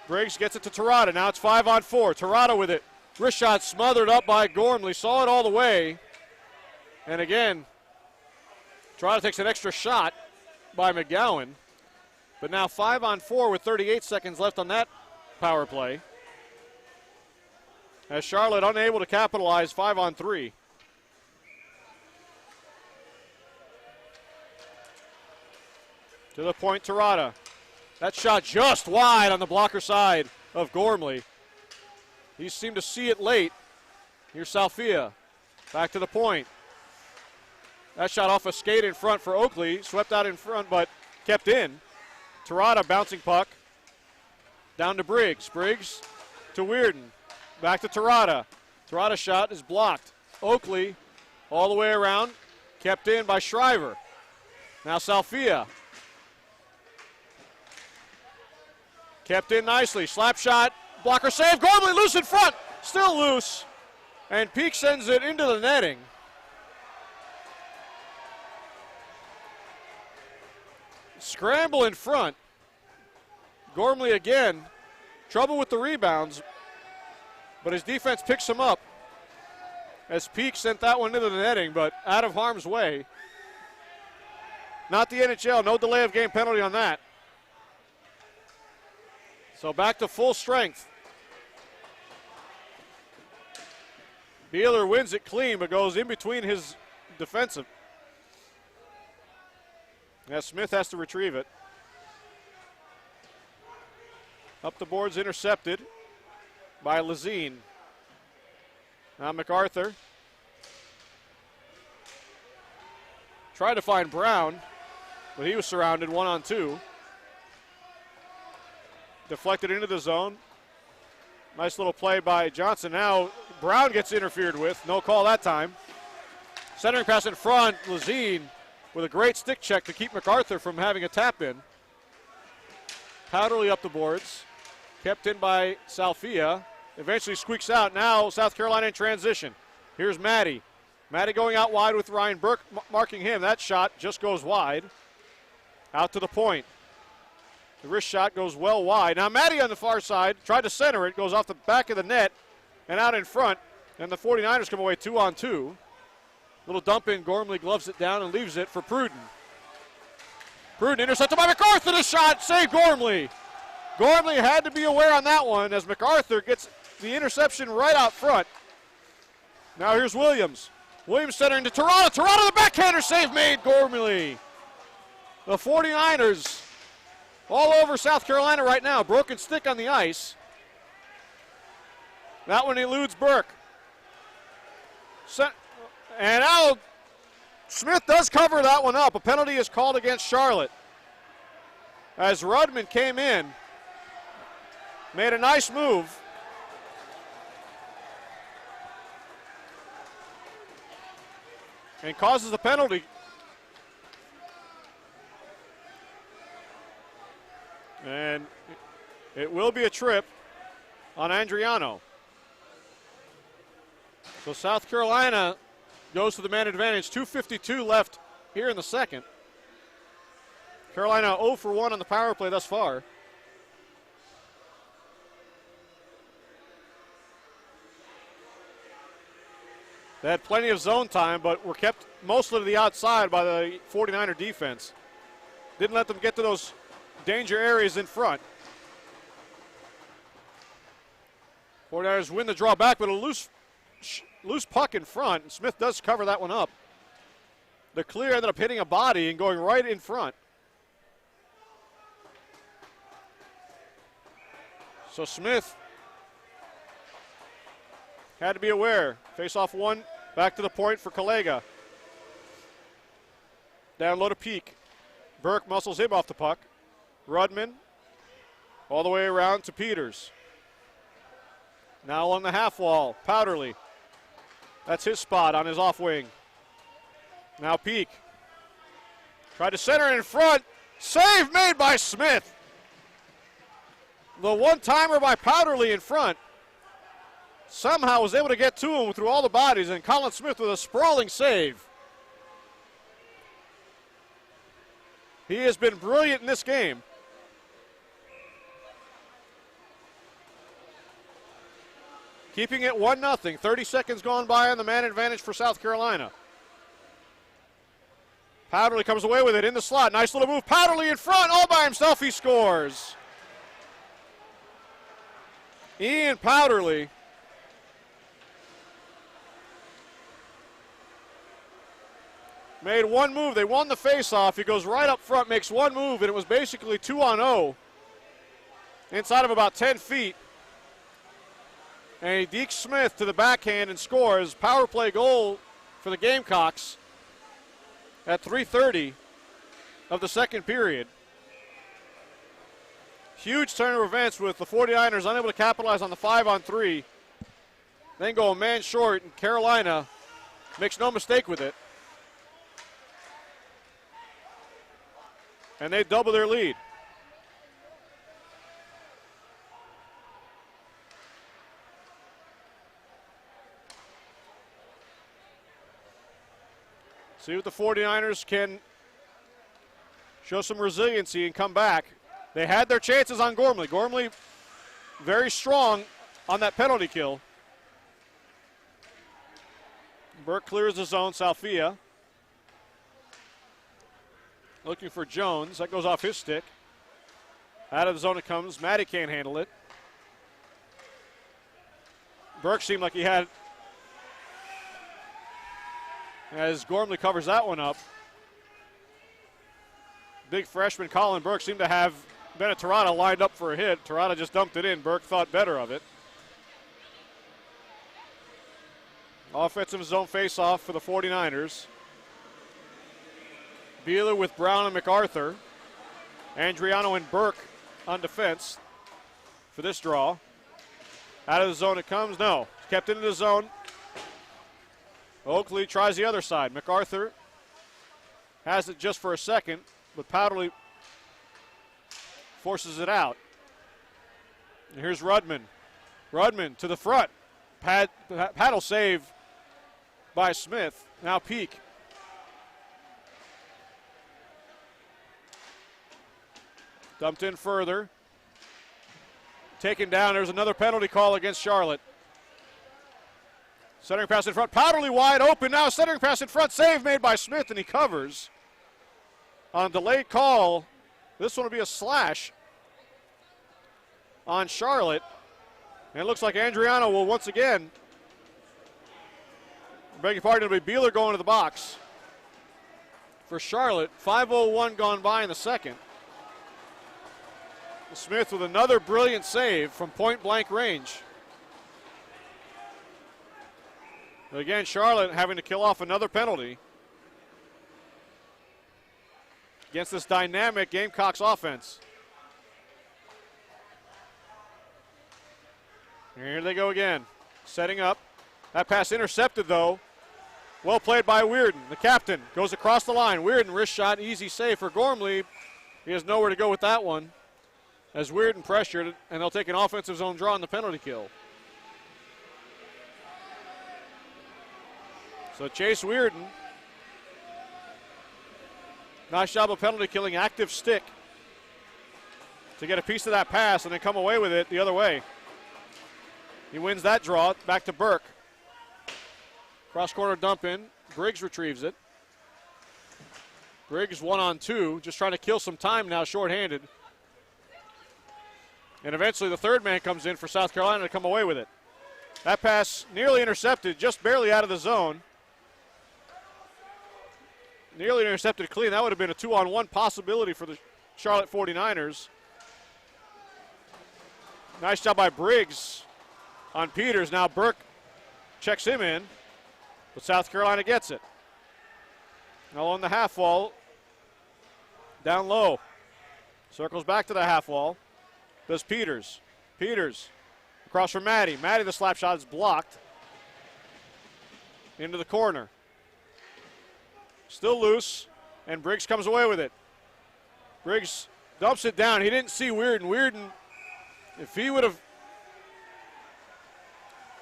Speaker 1: Briggs gets it to Tirada. Now it's 5-on-4. Tirada with it. Wrist shot smothered up by Gormley. Saw it all the way. And again, Tirada takes an extra shot by McGowan. But now 5-on-4 with 38 seconds left on that power play. As Charlotte unable to capitalize, 5-on-3. To the point, Tirada. That shot just wide on the blocker side of Gormley. He seemed to see it late. Here's Salfia. Back to the point. That shot off a skate in front for Oakley. Swept out in front, but kept in. Tirada bouncing puck. Down to Briggs. Briggs to Weirden. Back to Tirada. Tirada's shot is blocked. Oakley all the way around. Kept in by Shriver. Now Salfia. Kept in nicely. Slap shot blocker save. Gormley loose in front. Still loose. And Peak sends it into the netting. Scramble in front. Gormley again. Trouble with the rebounds. But his defense picks him up. As Peak sent that one into the netting, but out of harm's way. Not the NHL. No delay of game penalty on that. So back to full strength. Beeler wins it clean, but goes in between his defensive. Now Smith has to retrieve it. Up the boards, intercepted by Lazine. Now MacArthur. Tried to find Brown, but he was surrounded 1-on-2. Deflected into the zone. Nice little play by Johnson. Now Brown gets interfered with. No call that time. Centering pass in front. Lazine with a great stick check to keep MacArthur from having a tap in. Powderly up the boards. Kept in by Salfia. Eventually squeaks out. Now South Carolina in transition. Here's Maddie. Maddie going out wide with Ryan Burke marking him. That shot just goes wide. Out to the point. The wrist shot goes well wide. Now Maddie on the far side tried to center it. Goes off the back of the net and out in front. And the 49ers come away 2-on-2. Little dump in. Gormley gloves it down and leaves it for Pruden. Pruden intercepted by MacArthur. The shot. Save Gormley. Gormley had to be aware on that one as MacArthur gets the interception right out front. Now here's Williams. Williams centering to Toronto. Toronto, the backhander save made. Gormley. The 49ers all over South Carolina right now. Broken stick on the ice. That one eludes Burke. And now Smith does cover that one up. A penalty is called against Charlotte. As Rudman came in, made a nice move. And causes the penalty. And it will be a trip on Andriano. So South Carolina goes to the man advantage. 2:52 left here in the second. Carolina 0 for 1 on the power play thus far. They had plenty of zone time, but were kept mostly to the outside by the 49er defense. Didn't let them get to those danger areas in front. 49ers win the draw back, but a loose puck in front, and Smith does cover that one up. The clear ended up hitting a body and going right in front. So Smith had to be aware. Face off one, back to the point for Kalega. Down low to Peak. Burke muscles him off the puck. Rudman all the way around to Peters. Now on the half wall, Powderly. That's his spot on his off wing. Now Peak. Tried to center it in front. Save made by Smith. The one-timer by Powderly in front. Somehow was able to get to him through all the bodies, and Colin Smith with a sprawling save. He has been brilliant in this game. Keeping it 1-0. 30 seconds gone by on the man advantage for South Carolina. Powderly comes away with it in the slot. Nice little move. Powderly in front. All by himself, he scores. Ian Powderly. Made one move. They won the faceoff. He goes right up front, makes one move, and it was basically 2-on-0 inside of about 10 feet. And he dekes Smith to the backhand and scores. Power play goal for the Gamecocks at 3:30 of the second period. Huge turn of events with the 49ers unable to capitalize on the 5-on-3. Then go a man short, and Carolina makes no mistake with it. And they double their lead. See if the 49ers can show some resiliency and come back. They had their chances on Gormley. Gormley very strong on that penalty kill. Burke clears the zone. Salfia looking for Jones. That goes off his stick. Out of the zone it comes. Matty can't handle it. Burke seemed like he had, as Gormley covers that one up. Big freshman Colin Burke seemed to have Bennett Terrata lined up for a hit. Terrata just dumped it in. Burke thought better of it. Offensive zone faceoff for the 49ers. Beeler with Brown and MacArthur. Andriano and Burke on defense for this draw. Out of the zone it comes. No. Kept into the zone. Oakley tries the other side. MacArthur has it just for a second, but Powderly forces it out. And here's Rudman. Rudman to the front. Paddle save by Smith. Now Peak. Dumped in further. Taken down. There's another penalty call against Charlotte. Centering pass in front. Powderly wide open now. Centering pass in front. Save made by Smith, and he covers. On a delayed call, this one will be a slash on Charlotte. And it looks like Andriano will once again, beg your pardon, it'll be Beeler going to the box for Charlotte. 5:01 gone by in the second. Smith with another brilliant save from point blank range. But again, Charlotte having to kill off another penalty against this dynamic Gamecocks offense. Here they go again, setting up. That pass intercepted, though. Well played by Weirden. The captain goes across the line. Weirden, wrist shot, easy save for Gormley. He has nowhere to go with that one, as Weirden pressured, and they'll take an offensive zone draw on the penalty kill. So Chase Weirden, nice job of penalty killing, active stick to get a piece of that pass and then come away with it the other way. He wins that draw. Back to Burke. Cross corner dump in. Briggs retrieves it. Briggs 1-on-2, just trying to kill some time now, shorthanded. And eventually the third man comes in for South Carolina to come away with it. That pass nearly intercepted, just barely out of the zone. Nearly intercepted clean. That would have been a 2-on-1 possibility for the Charlotte 49ers. Nice job by Briggs on Peters. Now Burke checks him in, but South Carolina gets it. Now on the half wall, down low. Circles back to the half wall. Does Peters. Peters across from Matty. Matty, the slap shot is blocked. Into the corner. Still loose, and Briggs comes away with it. Briggs dumps it down. He didn't see Weirden. Weirden, if he would have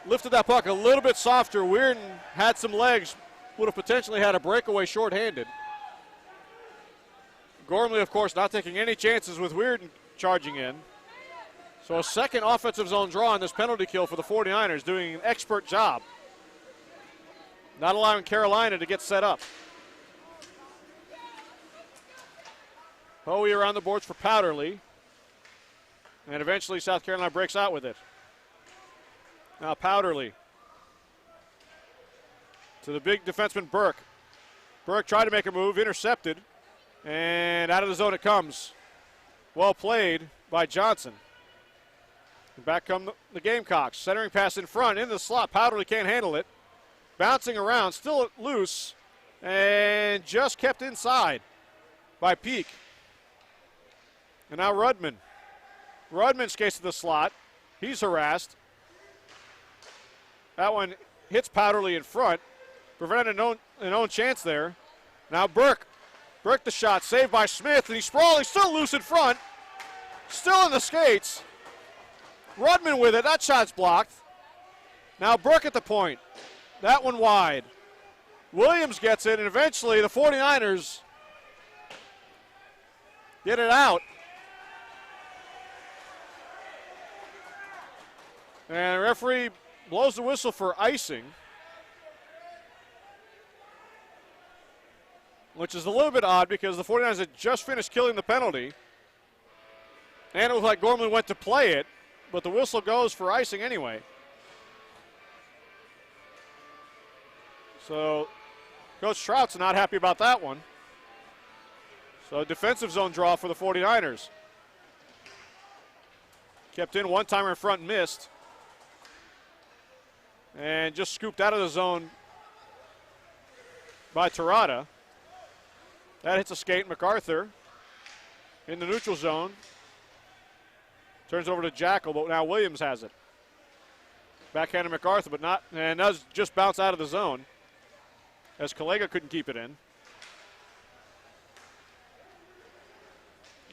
Speaker 1: lifted that puck a little bit softer, Weirden had some legs, would have potentially had a breakaway shorthanded. Gormley, of course, not taking any chances with Weirden charging in. So a second offensive zone draw on this penalty kill for the 49ers, doing an expert job. Not allowing Carolina to get set up. Hoey around the boards for Powderly. And eventually South Carolina breaks out with it. Now Powderly to the big defenseman Burke. Burke tried to make a move, intercepted, and out of the zone it comes. Well played by Johnson. And back come the Gamecocks. Centering pass in front, into the slot. Powderly can't handle it. Bouncing around, still loose, and just kept inside by Peak. And now Rudman. Rudman skates to the slot. He's harassed. That one hits Powderly in front. Prevented an own chance there. Now Burke. Burke the shot. Saved by Smith. And he's sprawling. Still loose in front. Still in the skates. Rudman with it. That shot's blocked. Now Burke at the point. That one wide. Williams gets it, and eventually the 49ers get it out. And the referee blows the whistle for icing, which is a little bit odd because the 49ers had just finished killing the penalty. And it looked like Gormley went to play it, but the whistle goes for icing anyway. So Coach Trout's not happy about that one. So defensive zone draw for the 49ers. Kept in one-timer in front and missed. And just scooped out of the zone by Terada. That hits a skate. MacArthur in the neutral zone. Turns over to Jackal, but now Williams has it. Backhanded MacArthur, but not, and does just bounce out of the zone as Kalega couldn't keep it in.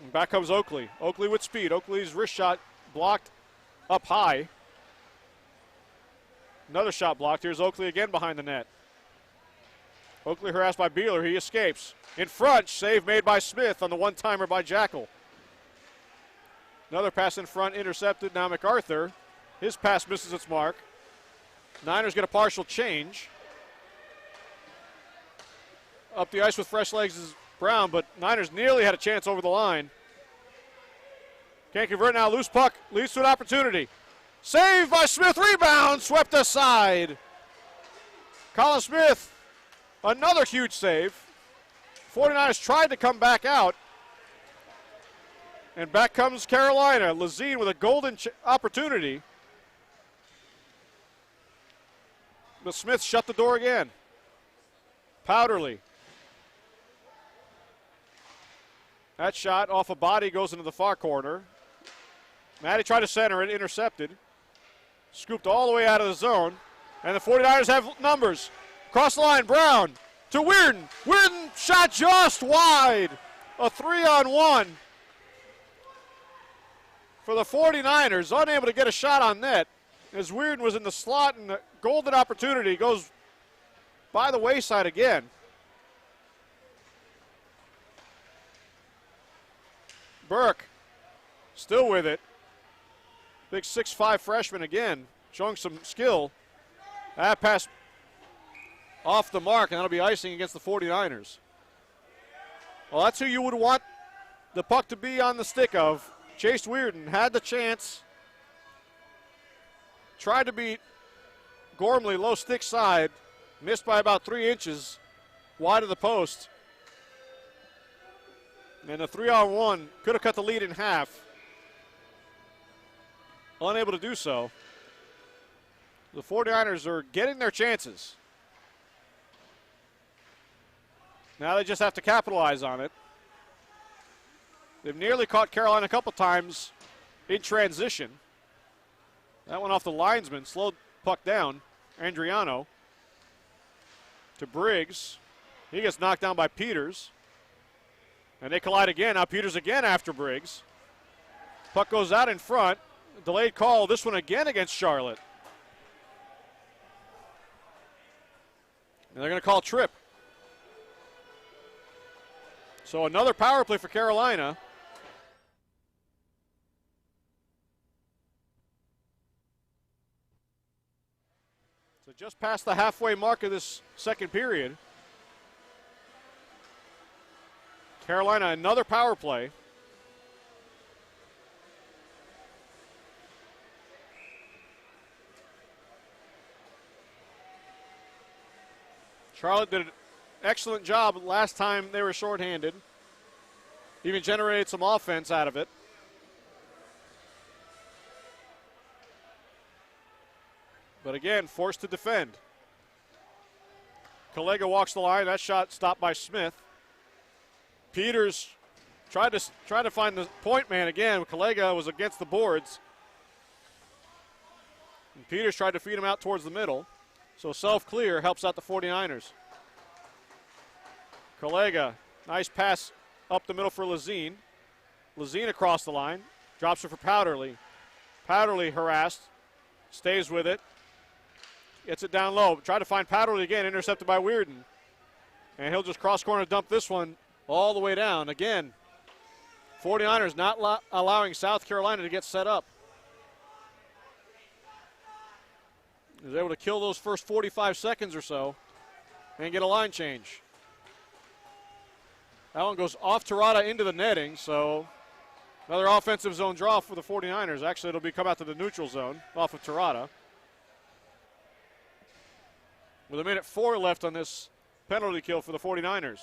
Speaker 1: And back comes Oakley. Oakley with speed. Oakley's wrist shot blocked up high. Another shot blocked. Here's Oakley again behind the net. Oakley harassed by Beeler. He escapes. In front, save made by Smith on the one-timer by Jackal. Another pass in front, intercepted. Now MacArthur. His pass misses its mark. Niners get a partial change. Up the ice with fresh legs is Brown, but Niners nearly had a chance over the line. Can't convert now. Loose puck leads to an opportunity. Saved by Smith. Rebound swept aside. Colin Smith, another huge save. 49ers tried to come back out. And back comes Carolina. Lazine with a golden opportunity. But Smith shut the door again. Powderly. That shot off a body goes into the far corner. Matty tried to center it, intercepted. Scooped all the way out of the zone. And the 49ers have numbers. Cross the line, Brown to Weirden. Weirden shot just wide. A 3-on-1 for the 49ers. Unable to get a shot on net as Weirden was in the slot, and the golden opportunity goes by the wayside again. Burke still with it. Big 6'5" freshman again, showing some skill. That pass off the mark, and that'll be icing against the 49ers. Well, that's who you would want the puck to be on the stick of. Chase Weirden had the chance. Tried to beat Gormley low stick side. Missed by about 3 inches wide of the post. And a 3-on-1 could have cut the lead in half. Unable to do so. The 49ers are getting their chances. Now they just have to capitalize on it. They've nearly caught Carolina a couple times in transition. That went off the linesman, slowed puck down. Andriano to Briggs. He gets knocked down by Peters. And they collide again. Now Peters again after Briggs. Puck goes out in front. Delayed call, this one again against Charlotte. And they're going to call trip. So another power play for Carolina. So just past the halfway mark of this second period. Carolina, another power play. Charlotte did an excellent job last time they were shorthanded. Even generated some offense out of it. But again, forced to defend. Kalega walks the line. That shot stopped by Smith. Peters tried to find the point man again. Kalega was against the boards. And Peters tried to feed him out towards the middle. So self-clear helps out the 49ers. Kalega, nice pass up the middle for Lazine. Lazine across the line. Drops it for Powderly. Powderly harassed. Stays with it. Gets it down low. Try to find Powderly again, intercepted by Weirden. And he'll just cross corner dump this one all the way down. Again, 49ers not allowing South Carolina to get set up. He was able to kill those first 45 seconds or so and get a line change. That one goes off Tirada into the netting, so another offensive zone draw for the 49ers. Actually, it'll come out to the neutral zone off of Tirada. With 1:04 left on this penalty kill for the 49ers.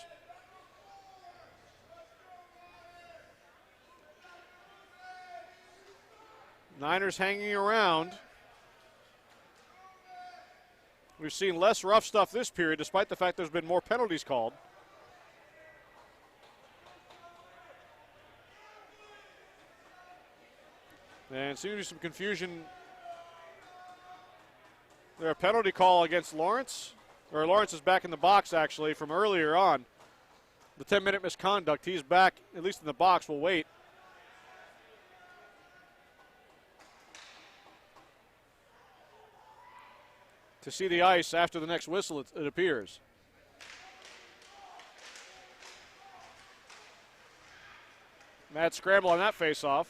Speaker 1: Niners hanging around. We've seen less rough stuff this period, despite the fact there's been more penalties called. And seems to be some confusion. There a penalty call against Lawrence, or Lawrence is back in the box actually from earlier on. The 10-minute misconduct. He's back, at least in the box. We'll wait. To see the ice after the next whistle, it appears. Mad scramble on that face-off.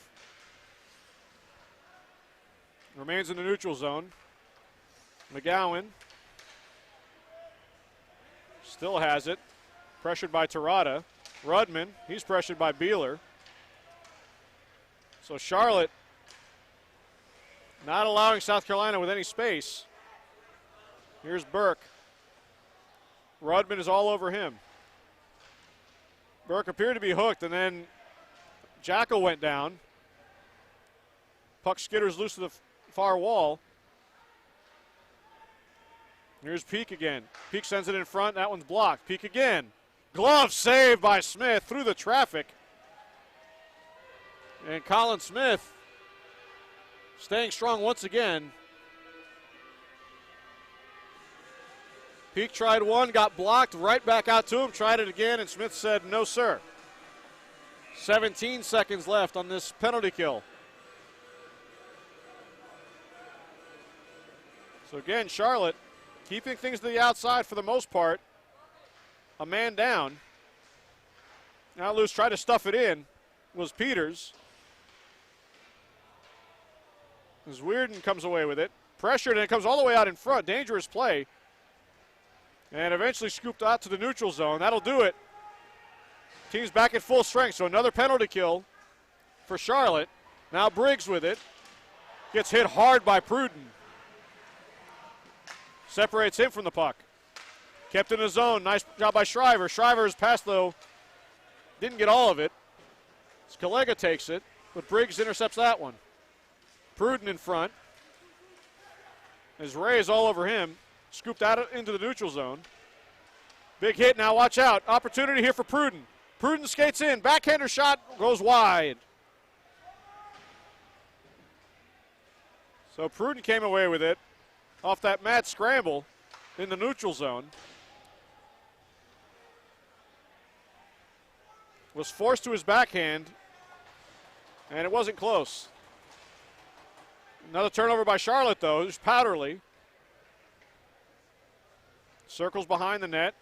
Speaker 1: Remains in the neutral zone. McGowan still has it. Pressured by Tirada. Rudman, he's pressured by Beeler. So Charlotte not allowing South Carolina with any space. Here's Burke. Rudman is all over him. Burke appeared to be hooked, and then Jackal went down. Puck skitters loose to the far wall. Here's Peak again. Peak sends it in front. That one's blocked. Peak again. Glove save by Smith through the traffic. And Colin Smith staying strong once again. Peak tried one, got blocked, right back out to him, tried it again, and Smith said, no, sir. 17 seconds left on this penalty kill. So again, Charlotte keeping things to the outside for the most part. A man down. Now loose, tried to stuff it in, was Peters. As Weirden comes away with it. Pressured, and it comes all the way out in front. Dangerous play. And eventually scooped out to the neutral zone. That'll do it. Team's back at full strength, so another penalty kill for Charlotte. Now Briggs with it. Gets hit hard by Pruden. Separates him from the puck. Kept in the zone. Nice job by Shriver. Shriver's pass, though, didn't get all of it. Skalega takes it, but Briggs intercepts that one. Pruden in front. As Ray is all over him. Scooped out into the neutral zone. Big hit now, watch out. Opportunity here for Pruden. Pruden skates in. Backhander shot goes wide. So Pruden came away with it off that mad scramble in the neutral zone. Was forced to his backhand, and it wasn't close. Another turnover by Charlotte, though. There's Powderly. Circles behind the net.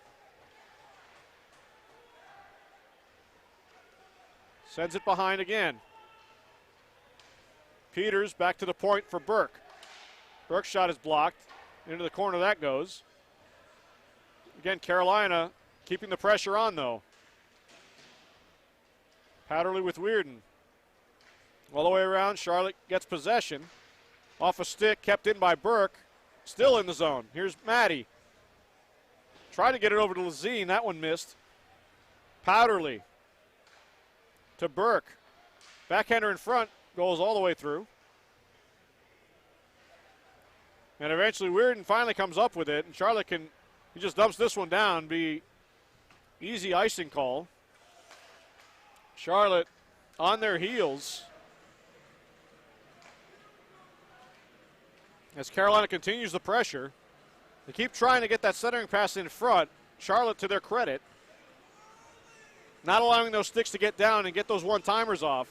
Speaker 1: Sends it behind again. Peters back to the point for Burke. Burke's shot is blocked. Into the corner that goes. Again, Carolina keeping the pressure on, though. Powderly with Weirden. All the way around, Charlotte gets possession. Off a stick, kept in by Burke. Still in the zone. Here's Maddie. Tried to get it over to Lazine. That one missed. Powderly to Burke. Backhander in front. Goes all the way through. And eventually Weirden finally comes up with it. And Charlotte he just dumps this one down. Be easy icing call. Charlotte on their heels. As Carolina continues the pressure. They keep trying to get that centering pass in front. Charlotte, to their credit, not allowing those sticks to get down and get those one-timers off.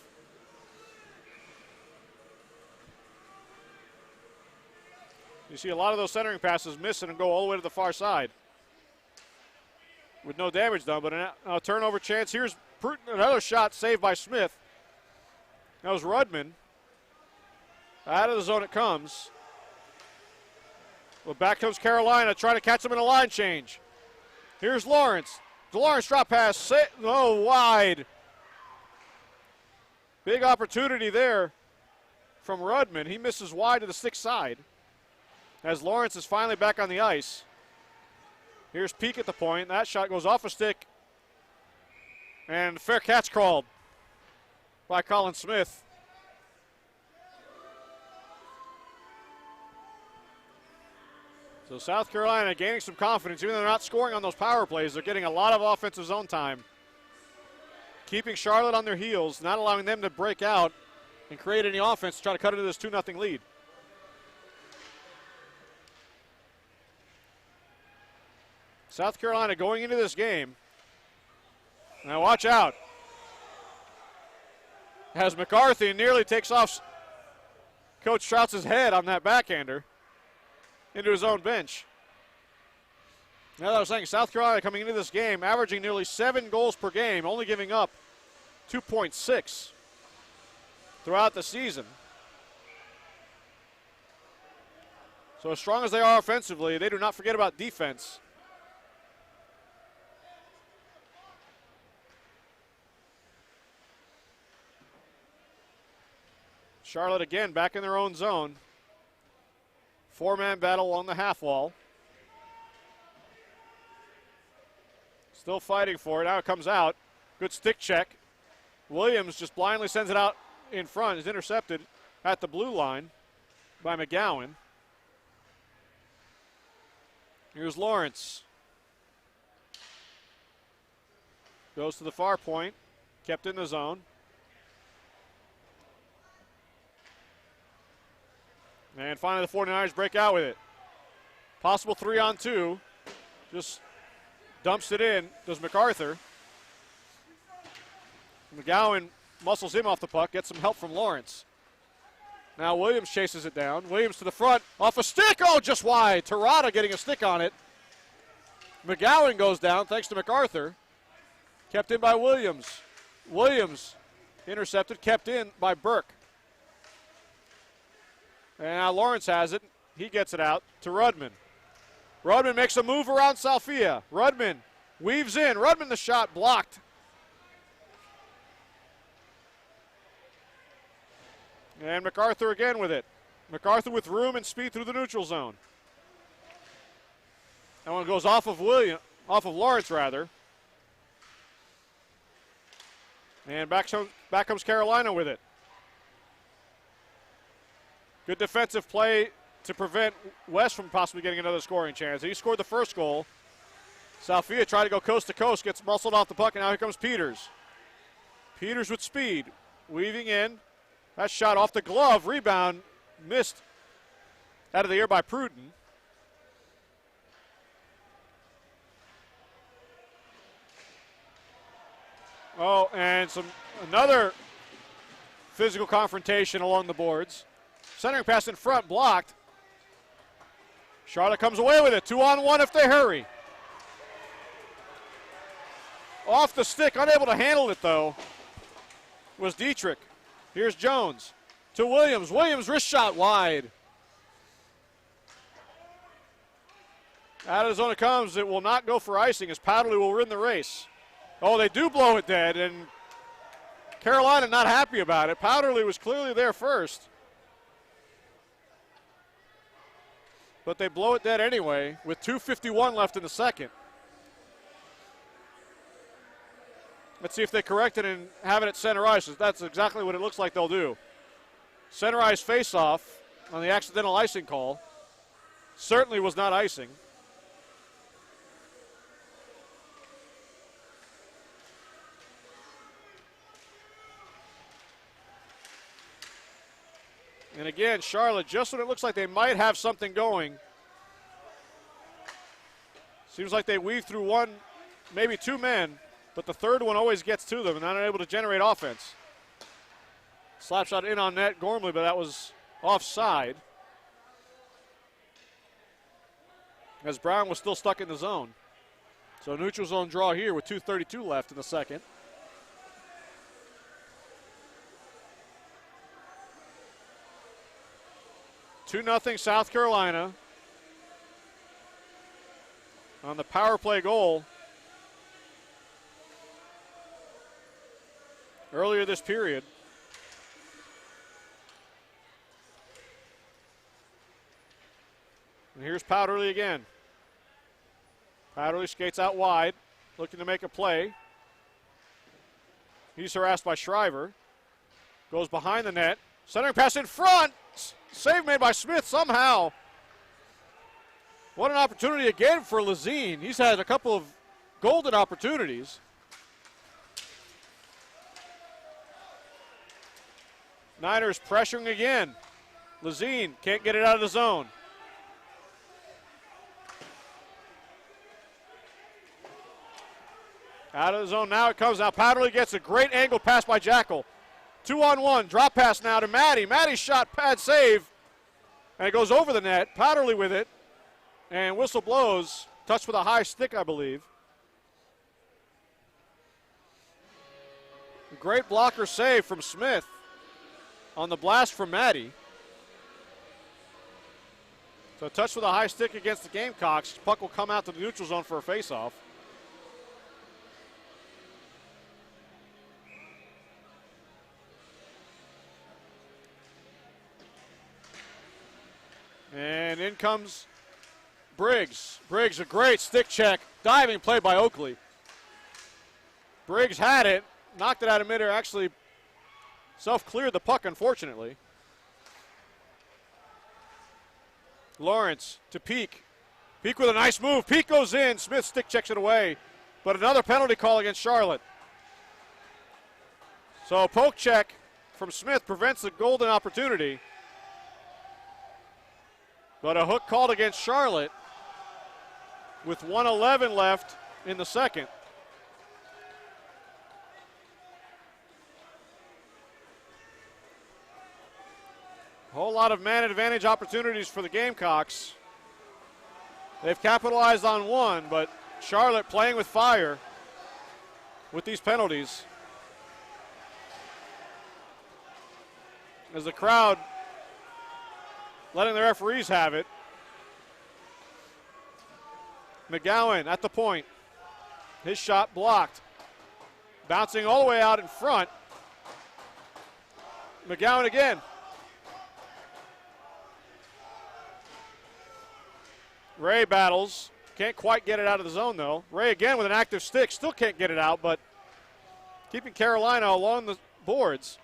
Speaker 1: You see a lot of those centering passes missing and go all the way to the far side with no damage done, but a turnover chance. Here's another shot saved by Smith. That was Rudman. Out of the zone it comes. Well, back comes Carolina trying to catch him in a line change. Here's Lawrence. The Lawrence drop pass. Wide. Big opportunity there from Rudman. He misses wide to the stick side as Lawrence is finally back on the ice. Here's Peak at the point. That shot goes off a stick. And fair catch called by Colin Smith. So South Carolina gaining some confidence. Even though they're not scoring on those power plays, they're getting a lot of offensive zone time. Keeping Charlotte on their heels, not allowing them to break out and create any offense to try to cut into this 2-0 lead. South Carolina going into this game. Now watch out. As McCarthy nearly takes off Coach Troutz's head on that backhander into his own bench. Now that I was saying, South Carolina coming into this game, averaging nearly 7 goals per game, only giving up 2.6 throughout the season. So as strong as they are offensively, they do not forget about defense. Charlotte again back in their own zone. 4-man battle along the half wall. Still fighting for it. Now it comes out. Good stick check. Williams just blindly sends it out in front. Is intercepted at the blue line by McGowan. Here's Lawrence. Goes to the far point. Kept in the zone. And finally the 49ers break out with it. Possible 3-on-2. Just dumps it in. Does MacArthur. McGowan muscles him off the puck. Gets some help from Lawrence. Now Williams chases it down. Williams to the front. Off a stick. Oh, just wide. Terrata getting a stick on it. McGowan goes down thanks to MacArthur. Kept in by Williams. Williams intercepted. Kept in by Burke. And now Lawrence has it. He gets it out to Rudman. Rudman makes a move around Salfia. Rudman weaves in. Rudman the shot blocked. And MacArthur again with it. MacArthur with room and speed through the neutral zone. That one goes off of Lawrence rather. And back comes Carolina with it. Good defensive play to prevent West from possibly getting another scoring chance. He scored the first goal. Salfia tried to go coast to coast, gets muscled off the puck, and now here comes Peters. Peters with speed, weaving in. That shot off the glove, rebound, missed out of the air by Pruden. Oh, and another physical confrontation along the boards. Centering pass in front, blocked. Charlotte comes away with it. 2-on-1 if they hurry. Off the stick, unable to handle it though, was Dietrich. Here's Jones to Williams. Williams wrist shot wide. Out of the zone it comes. It will not go for icing as Powderly will win the race. Oh, they do blow it dead, and Carolina not happy about it. Powderly was clearly there first. But they blow it dead anyway with 2:51 left in the second. Let's see if they correct it and have it at center ice. That's exactly what it looks like they'll do. Center ice face-off on the accidental icing call. Certainly was not icing. And again, Charlotte, just when it looks like they might have something going, seems like they weave through one, maybe two men, but the third one always gets to them and not able to generate offense. Slap shot in on net, Gormley, but that was offside. as Brown was still stuck in the zone. So neutral zone draw here with 2:32 left in the second. Two 2-0 South Carolina on the power play goal earlier this period. And here's Powderly again. Powderly skates out wide, looking to make a play. He's harassed by Shriver. Goes behind the net. Centering pass in front. Save made by Smith somehow. What an opportunity again for Lazine. He's had a couple of golden opportunities. Niners pressuring again. Lazine can't get it out of the zone. Out of the zone, now it comes. Now Powderly gets a great angle pass by Jackal. 2-on-1, drop pass now to Maddie. Maddie's shot, pad save, and it goes over the net. Powderly with it, and whistle blows. Touched with a high stick, I believe. Great blocker save from Smith on the blast from Maddie. So touched with a high stick against the Gamecocks. Puck will come out to the neutral zone for a faceoff. And in comes Briggs. Briggs, a great stick check. Diving play by Oakley. Briggs had it, knocked it out of midair, actually self-cleared the puck, unfortunately. Lawrence to Peak. Peak with a nice move. Peak goes in. Smith stick checks it away. But another penalty call against Charlotte. So a poke check from Smith prevents the golden opportunity. But a hook called against Charlotte with 1:11 left in the second. A whole lot of man advantage opportunities for the Gamecocks. They've capitalized on one, but Charlotte playing with fire with these penalties. As the crowd letting the referees have it. McGowan at the point. His shot blocked. Bouncing all the way out in front. McGowan again. Ray battles. Can't quite get it out of the zone, though. Ray again with an active stick. Still can't get it out, but keeping Carolina along the boards.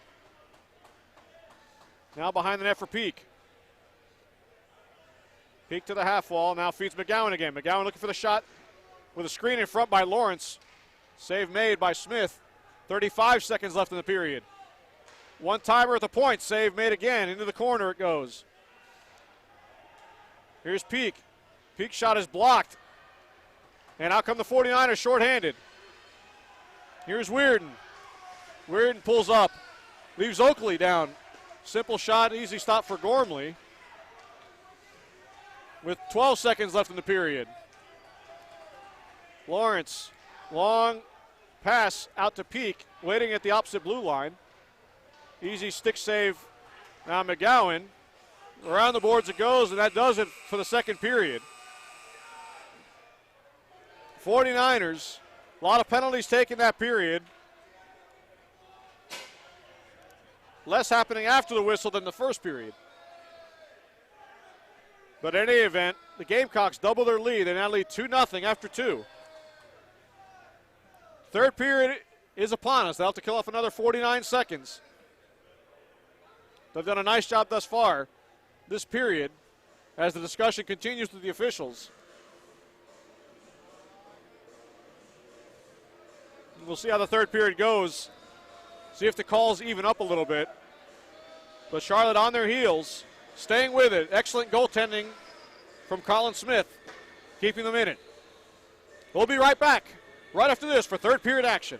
Speaker 1: Now behind the net for Peak. Peak to the half wall, now feeds McGowan again. McGowan looking for the shot with a screen in front by Lawrence. Save made by Smith. 35 seconds left in the period. One timer at the point, save made again. Into the corner it goes. Here's Peak. Peak shot is blocked. And out come the 49ers shorthanded. Here's Weirden. Weirden pulls up. Leaves Oakley down. Simple shot, easy stop for Gormley. With 12 seconds left in the period. Lawrence, long pass out to Peak, waiting at the opposite blue line. Easy stick save. Now McGowan. Around the boards it goes, and that does it for the second period. 49ers, a lot of penalties taken that period. Less happening after the whistle than the first period. But in any event, the Gamecocks double their lead. They now lead 2-0 after two. Third period is upon us. They'll have to kill off another 49 seconds. They've done a nice job thus far this period as the discussion continues with the officials. We'll see how the third period goes. See if the calls even up a little bit. But Charlotte on their heels, staying with it. Excellent goaltending from Colin Smith, keeping them in it. We'll be right back right after this for third period action.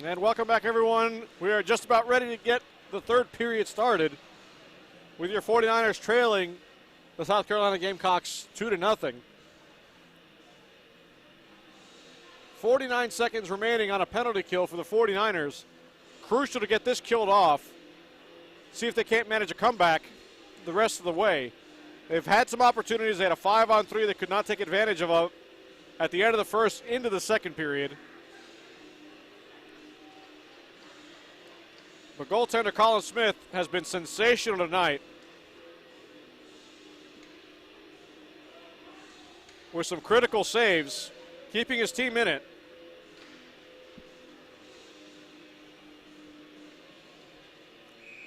Speaker 1: And welcome back, everyone. We are just about ready to get the third period started with your 49ers trailing the South Carolina Gamecocks 2-0. 49 seconds remaining on a penalty kill for the 49ers. Crucial to get this killed off. See if they can't manage a comeback the rest of the way. They've had some opportunities. They had a 5-on-3 they could not take advantage of at the end of the first into the second period. But goaltender Colin Smith has been sensational tonight with some critical saves, keeping his team in it.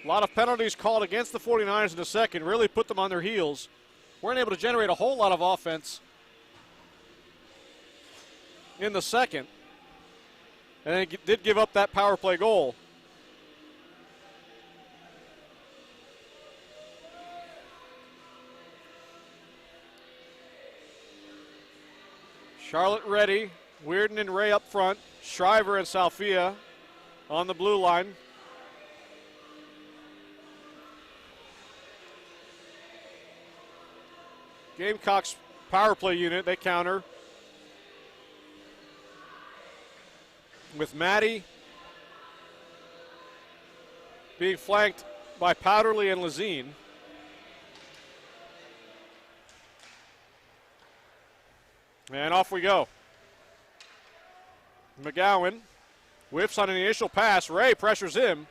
Speaker 1: A lot of penalties called against the 49ers in the second, really put them on their heels. Weren't able to generate a whole lot of offense in the second. And they did give up that power play goal. Charlotte ready. Weirden and Ray up front. Shriver and Salfia on the blue line. Gamecocks power play unit, they counter with Maddie being flanked by Powderly and Lazine. And off we go. McGowan whiffs on an initial pass. Ray pressures him.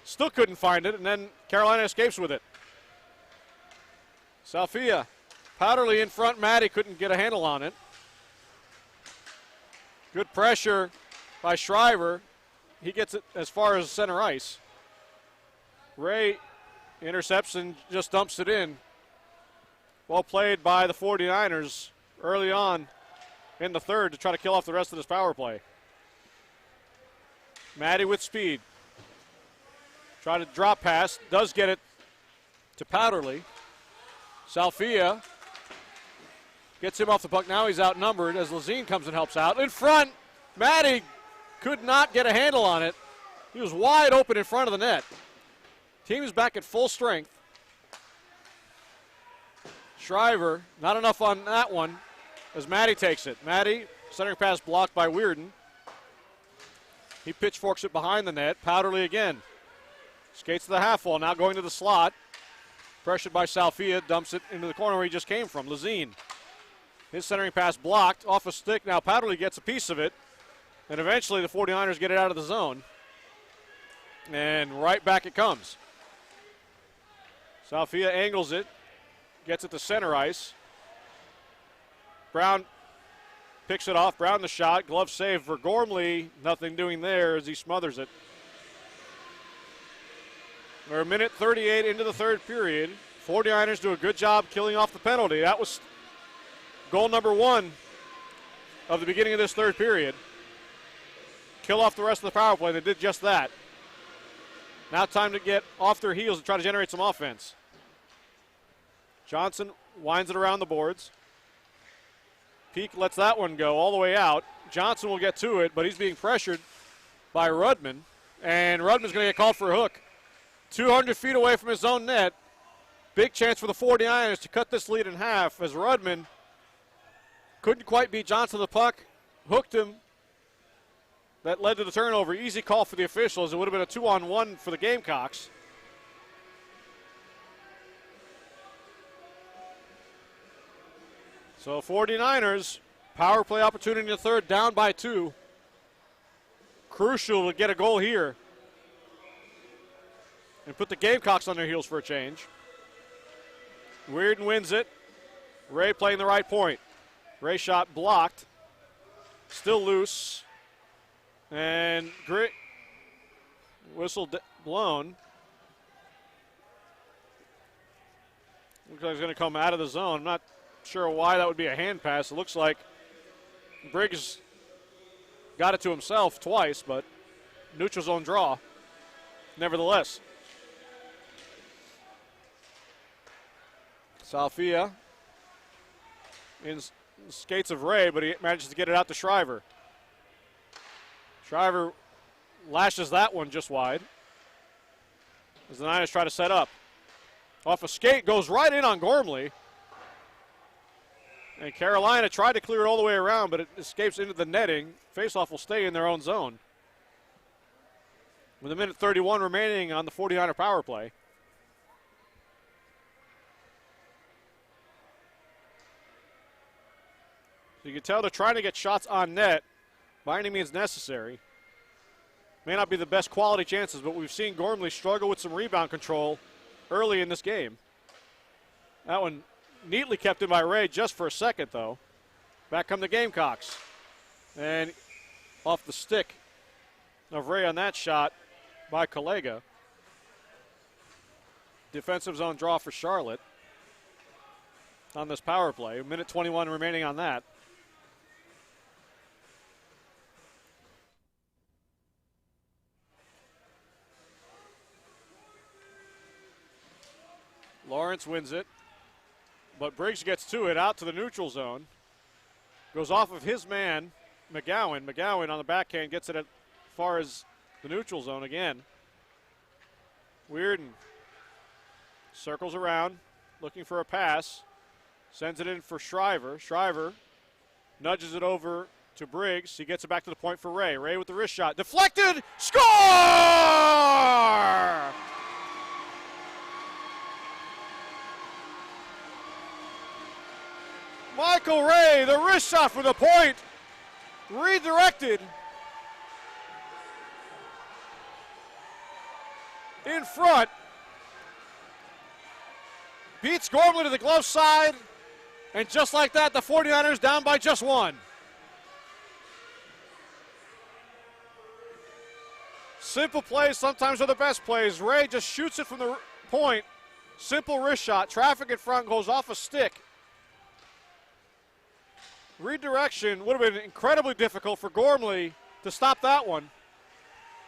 Speaker 1: Still couldn't find it, and then Carolina escapes with it. Salfia, Powderly in front. Maddie couldn't get a handle on it. Good pressure by Shriver. He gets it as far as center ice. Ray intercepts and just dumps it in. Well played by the 49ers early on in the third to try to kill off the rest of this power play. Maddie with speed. Trying to drop pass. Does get it to Powderly. Salfia gets him off the puck. Now he's outnumbered as Lazine comes and helps out. In front, Maddie could not get a handle on it. He was wide open in front of the net. Team is back at full strength. Shriver, not enough on that one as Maddie takes it. Maddie, centering pass blocked by Weirden. He pitchforks it behind the net. Powderly again. Skates to the half wall, now going to the slot. Pressured by Salfia, dumps it into the corner where he just came from. Lazine. His centering pass blocked off a stick. Now Powderly gets a piece of it. And eventually the 49ers get it out of the zone. And right back it comes. Salfia angles it. Gets it to center ice. Brown picks it off. Brown the shot. Glove save for Gormley. Nothing doing there as he smothers it. We're a minute 38 into the third period. 49ers do a good job killing off the penalty. That was goal number one of the beginning of this third period. Kill off the rest of the power play. They did just that. Now time to get off their heels and try to generate some offense. Johnson winds it around the boards. Peak lets that one go all the way out. Johnson will get to it, but he's being pressured by Rudman. And Rudman's going to get called for a hook. 200 feet away from his own net. Big chance for the 49ers to cut this lead in half as Rudman couldn't quite beat Johnson the puck. Hooked him. That led to the turnover. Easy call for the officials. It would have been a 2-on-1 for the Gamecocks. So 49ers, power play opportunity in the third, down by 2. Crucial to get a goal here and put the Gamecocks on their heels for a change. Weirden wins it. Ray playing the right point. Ray shot blocked. Still loose. And whistle blown. Looks like he's going to come out of the zone. I'm not sure why that would be a hand pass. It looks like Briggs got it to himself twice, but neutral zone draw nevertheless. Salfia in skates of Ray, but he manages to get it out to Shriver. Shriver lashes that one just wide as the Niners try to set up. Off a skate, goes right in on Gormley. And Carolina tried to clear it all the way around, but it escapes into the netting. Faceoff will stay in their own zone. With a minute 31 remaining on the 49er power play. So you can tell they're trying to get shots on net by any means necessary. May not be the best quality chances, but we've seen Gormley struggle with some rebound control early in this game. That one neatly kept in by Ray just for a second, though. Back come the Gamecocks. And off the stick of Ray on that shot by Kalega. Defensive zone draw for Charlotte on this power play. A minute 21 remaining on that. Lawrence wins it, but Briggs gets to it, out to the neutral zone. Goes off of his man, McGowan. McGowan on the backhand gets it as far as the neutral zone again. Weirden circles around, looking for a pass. Sends it in for Shriver. Shriver nudges it over to Briggs. He gets it back to the point for Ray. Ray with the wrist shot. Deflected! Score! Michael Ray, the wrist shot for the point. Redirected. In front. Beats Gormley to the glove side. And just like that, the 49ers down by just one. Simple plays sometimes are the best plays. Ray just shoots it from the point. Simple wrist shot. Traffic in front, goes off a stick. Redirection would have been incredibly difficult for Gormley to stop that one.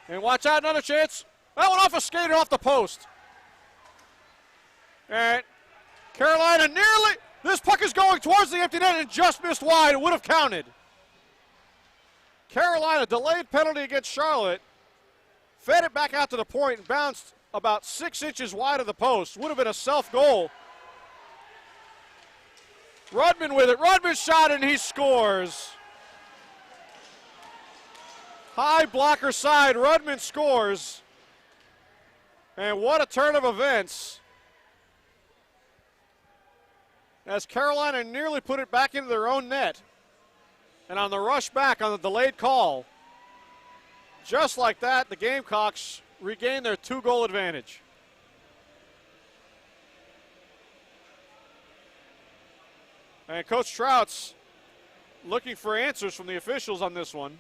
Speaker 1: And watch out, another chance. That one off a skater off the post. And Carolina nearly, this puck is going towards the empty net and just missed wide. It would have counted. Carolina, delayed penalty against Charlotte. Fed it back out to the point and bounced about 6 inches wide of the post. Would have been a self-goal. Rudman with it. Rudman shot and he scores. High blocker side. Rudman scores. And what a turn of events. As Carolina nearly put it back into their own net. And on the rush back on the delayed call, just like that, the Gamecocks regain their 2-goal advantage. And Coach Trout's looking for answers from the officials on this one.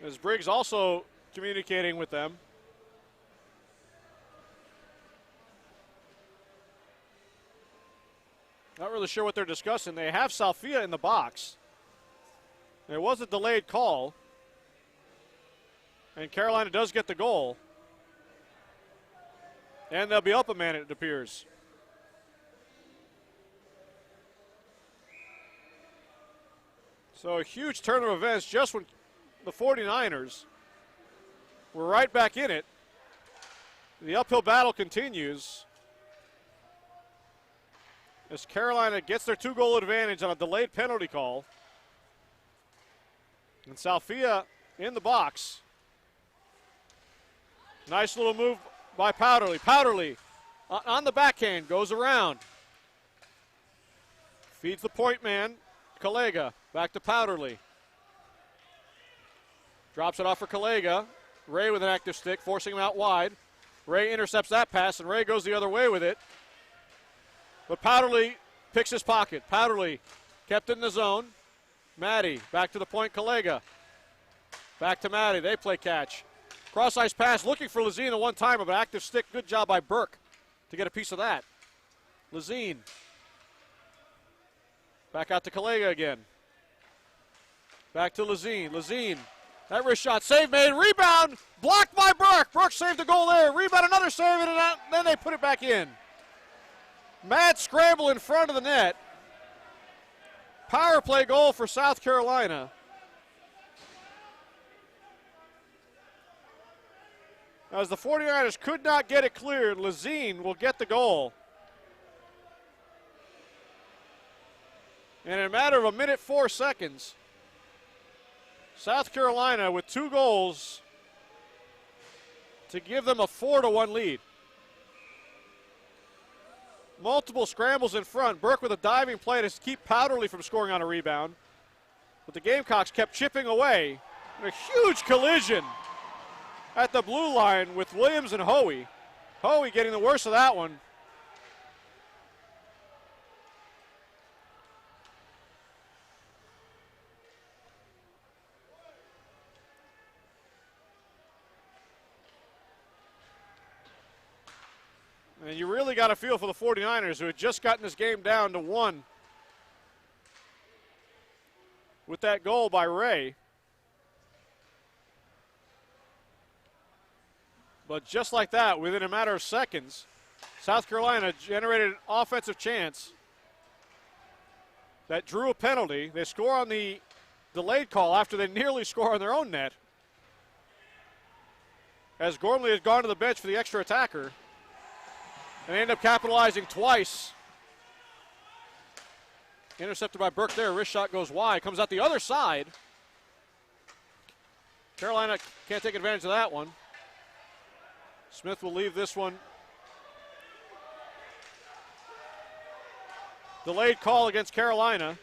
Speaker 1: As Briggs also communicating with them. Not really sure what they're discussing. They have Salfia in the box. There was a delayed call. And Carolina does get the goal. And they'll be up a man, it appears. So a huge turn of events just when the 49ers were right back in it. The uphill battle continues as Carolina gets their 2-goal advantage on a delayed penalty call. And Salfia in the box. Nice little move by Powderly. Powderly on the backhand, goes around. Feeds the point man, Kalega. Back to Powderly. Drops it off for Kalega. Ray with an active stick, forcing him out wide. Ray intercepts that pass, and Ray goes the other way with it. But Powderly picks his pocket. Powderly kept in the zone. Maddie back to the point, Kalega. Back to Maddie, they play catch. Cross-ice pass, looking for Lazine at one time, but active stick. Good job by Burke to get a piece of that. Lazine. Back out to Kalega again. Back to Lazine. Lazine. That wrist shot, save made, rebound, blocked by Burke. Burke saved the goal there. Rebound, another save, and then they put it back in. Mad scramble in front of the net. Power play goal for South Carolina. As the 49ers could not get it cleared, Lazine will get the goal. And in a matter of a minute, 4 seconds, South Carolina with 2 goals to give them a 4-1 lead. Multiple scrambles in front. Burke with a diving play to keep Powderly from scoring on a rebound. But the Gamecocks kept chipping away. And a huge collision at the blue line with Williams and Hoey. Hoey getting the worst of that one. And you really got to feel for the 49ers, who had just gotten this game down to 1 with that goal by Ray. But just like that, within a matter of seconds, South Carolina generated an offensive chance that drew a penalty. They score on the delayed call after they nearly score on their own net, as Gormley had gone to the bench for the extra attacker. And they end up capitalizing twice. Intercepted by Burke there. Wrist shot goes wide. Comes out the other side. Carolina can't take advantage of that one. Smith will leave this one. Delayed call against Carolina.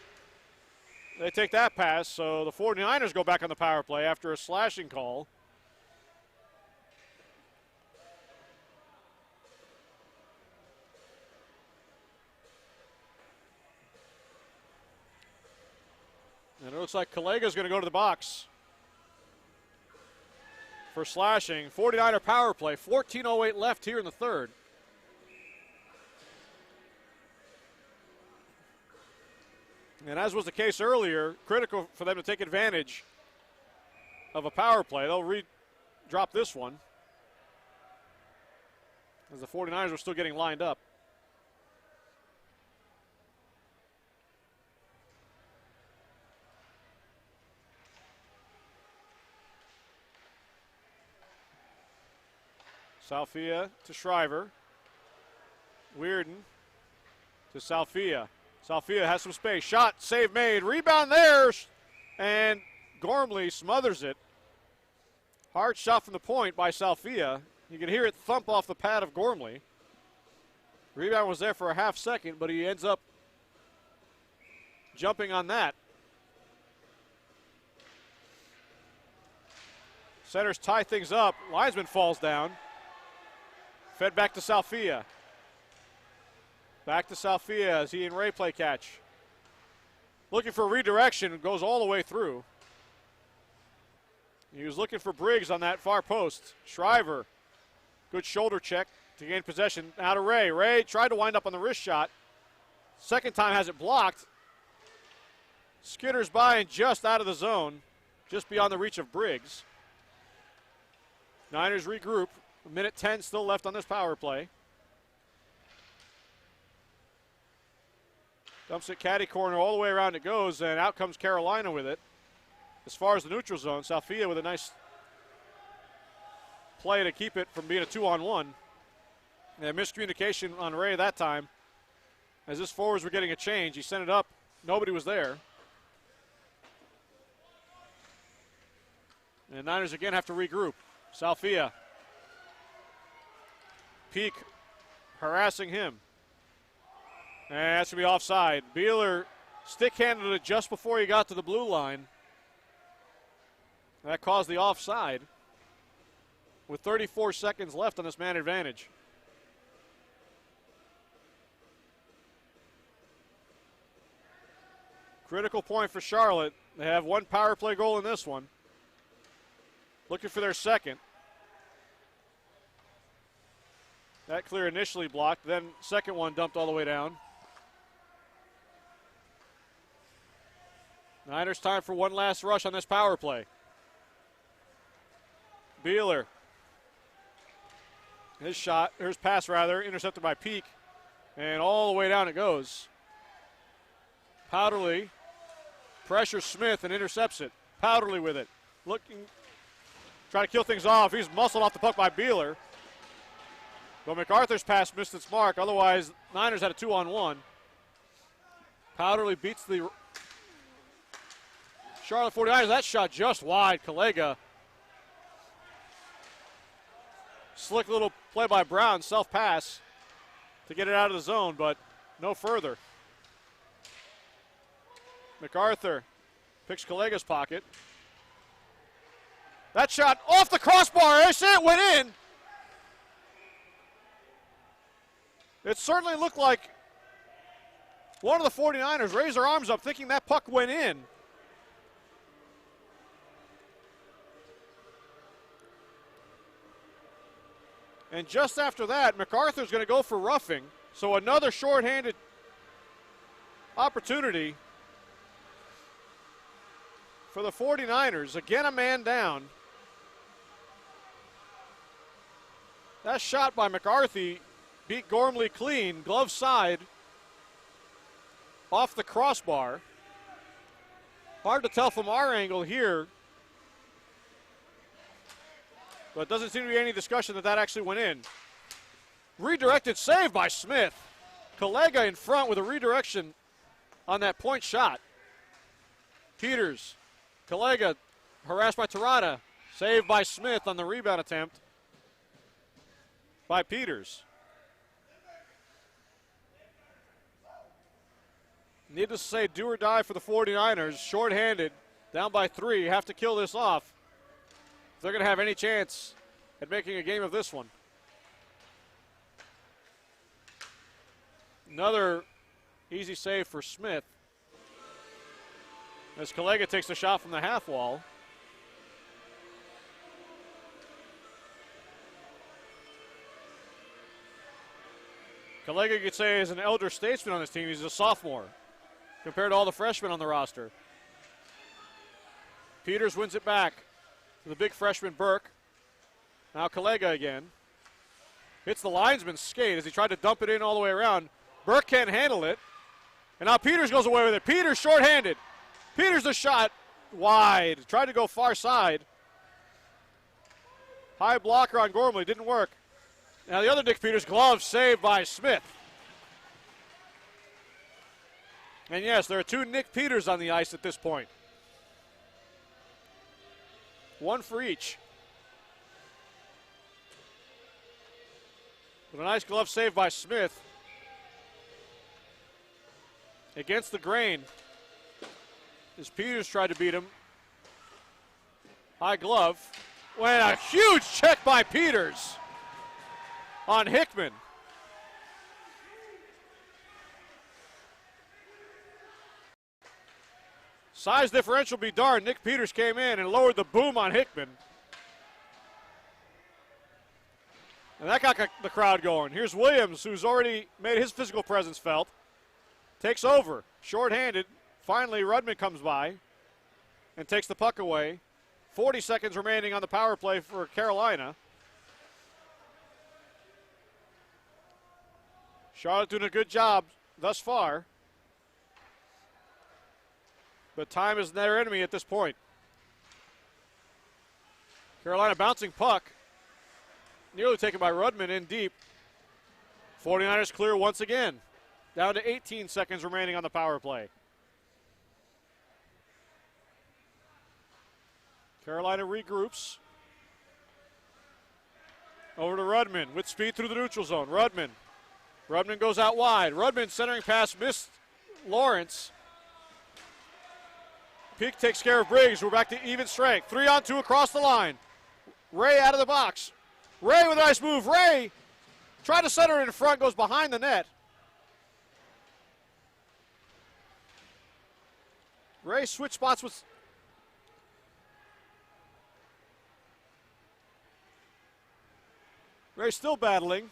Speaker 1: They take that pass, so the 49ers go back on the power play after a slashing call. And it looks like Kalega's going to go to the box for slashing. 49er power play, 14:08 left here in the third. And as was the case earlier, critical for them to take advantage of a power play. They'll drop this one, as the 49ers are still getting lined up. Salfia to Shriver. Weirden to Salfia. Salfia has some space. Shot, save made. Rebound there. And Gormley smothers it. Hard shot from the point by Salfia. You can hear it thump off the pad of Gormley. Rebound was there for a half second, but he ends up jumping on that. Centers tie things up. Linesman falls down. Fed back to Salfia. Back to Salfia as he and Ray play catch. Looking for redirection, goes all the way through. He was looking for Briggs on that far post. Shriver, good shoulder check to gain possession. Now to Ray. Ray tried to wind up on the wrist shot. Second time has it blocked. Skitters by and just out of the zone, just beyond the reach of Briggs. Niners regroup. A minute 10 still left on this power play. Dumps it caddy corner all the way around it goes, and out comes Carolina with it. As far as the neutral zone, Salfia with a nice play to keep it from being a 2-on-1. And miscommunication on Ray that time. As his forwards were getting a change, he sent it up. Nobody was there. And the Niners again have to regroup. Salfia. Peak harassing him. And that's going to be offside. Beeler stick-handled it just before he got to the blue line. That caused the offside with 34 seconds left on this man advantage. Critical point for Charlotte. They have one power play goal in this one. Looking for their second. That clear initially blocked, then second one dumped all the way down. Niners time for one last rush on this power play. Beeler. His pass, intercepted by Peak. And all the way down it goes. Powderly pressures Smith and intercepts it. Powderly with it. Looking, trying to kill things off. He's muscled off the puck by Beeler. But MacArthur's pass missed its mark. Otherwise, Niners had a 2-on-1. Powderly beats the Charlotte 49ers. That shot just wide. Kalega. Slick little play by Brown. Self-pass to get it out of the zone, but no further. MacArthur picks Kalega's pocket. That shot off the crossbar. I see it went in. It certainly looked like one of the 49ers raised their arms up thinking that puck went in. And just after that, MacArthur's going to go for roughing. So another shorthanded opportunity for the 49ers. Again, a man down. That shot by McCarthy beat Gormley clean, glove side, off the crossbar. Hard to tell from our angle here, but doesn't seem to be any discussion that that actually went in. Redirected save by Smith. Kalega in front with a redirection on that point shot. Peters, Kalega harassed by Terada. Saved by Smith on the rebound attempt by Peters. Needless to say, do or die for the 49ers. Shorthanded, down by 3. Have to kill this off if they're going to have any chance at making a game of this one. Another easy save for Smith as Kalega takes the shot from the half wall. Kalega, you could say, is an elder statesman on this team. He's a sophomore compared to all the freshmen on the roster. Peters wins it back to the big freshman Burke. Now Kalega again. Hits the linesman's skate as he tried to dump it in all the way around. Burke can't handle it. And now Peters goes away with it. Peters shorthanded. Peters the shot wide. Tried to go far side. High blocker on Gormley. Didn't work. Now the other Nick Peters glove saved by Smith. And yes, there are 2 Nick Peters on the ice at this point. 1 for each. With a nice glove save by Smith. Against the grain as Peters tried to beat him. High glove. And a huge check by Peters on Hickman. Size differential be darned. Nick Peters came in and lowered the boom on Hickman. And that got the crowd going. Here's Williams, who's already made his physical presence felt. Takes over, shorthanded. Finally, Rudman comes by and takes the puck away. 40 seconds remaining on the power play for Carolina. Charlotte doing a good job thus far. But time is their enemy at this point. Carolina bouncing puck. Nearly taken by Rudman in deep. 49ers clear once again. Down to 18 seconds remaining on the power play. Carolina regroups. Over to Rudman with speed through the neutral zone. Rudman goes out wide. Rudman centering pass missed Lawrence. Peak takes care of Briggs. We're back to even strength. 3-on-2 across the line. Ray out of the box. Ray with a nice move. Ray tried to center it in front, goes behind the net. Ray switch spots with Ray still battling.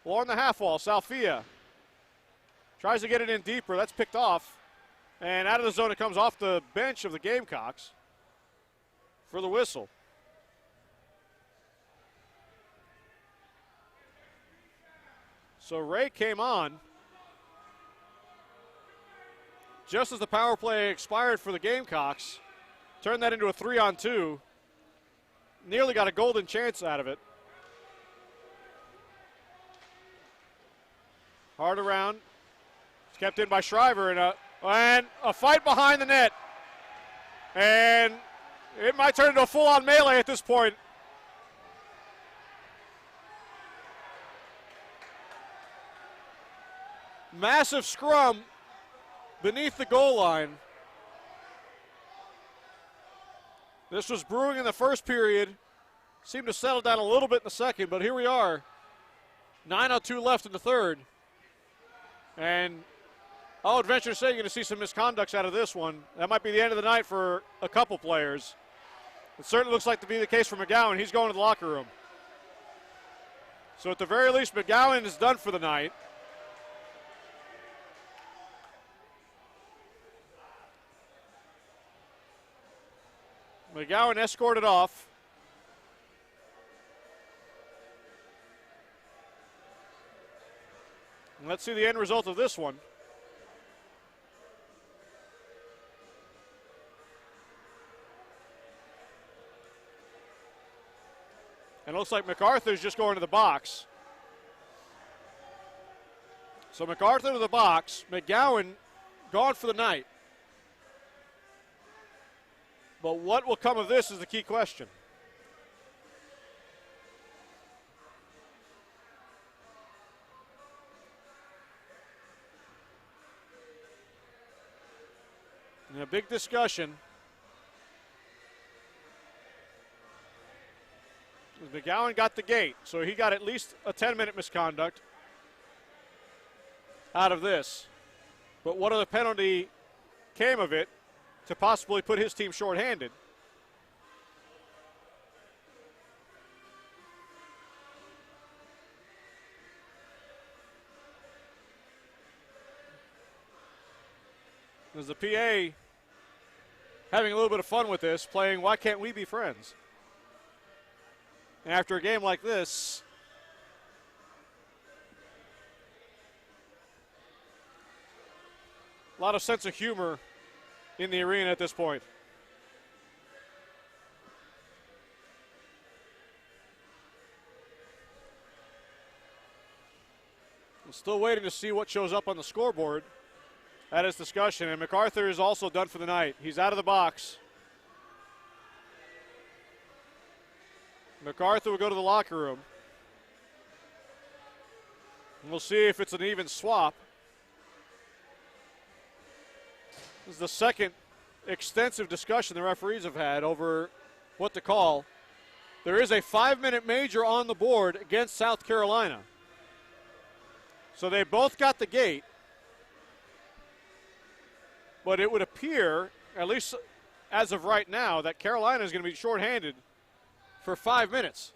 Speaker 1: Along the half wall, Salfia tries to get it in deeper. That's picked off. And out of the zone, it comes off the bench of the Gamecocks for the whistle. So Ray came on just as the power play expired for the Gamecocks. Turned that into a 3-on-2. Nearly got a golden chance out of it. Hard around. It's kept in by Shriver, and a fight behind the net. And it might turn into a full-on melee at this point. Massive scrum beneath the goal line. This was brewing in the first period. Seemed to settle down a little bit in the second, but here we are. 9:02 left in the third. And I would venture to say you're going to see some misconducts out of this one. That might be the end of the night for a couple players. It certainly looks like to be the case for McGowan. He's going to the locker room. So at the very least, McGowan is done for the night. McGowan escorted off. And let's see the end result of this one. And it looks like MacArthur's just going to the box. So MacArthur to the box. McGowan gone for the night. But what will come of this is the key question. And a big discussion. McGowan got the gate, so he got at least a 10-minute misconduct out of this. But what other penalty came of it to possibly put his team shorthanded? There's the PA having a little bit of fun with this, playing Why Can't We Be Friends? And after a game like this, a lot of sense of humor in the arena at this point. I'm still waiting to see what shows up on the scoreboard. That is discussion, and MacArthur is also done for the night. He's out of the box. MacArthur will go to the locker room. And we'll see if it's an even swap. This is the second extensive discussion the referees have had over what to call. There is a 5-minute major on the board against South Carolina. So they both got the gate. But it would appear, at least as of right now, that Carolina is going to be shorthanded for 5 minutes.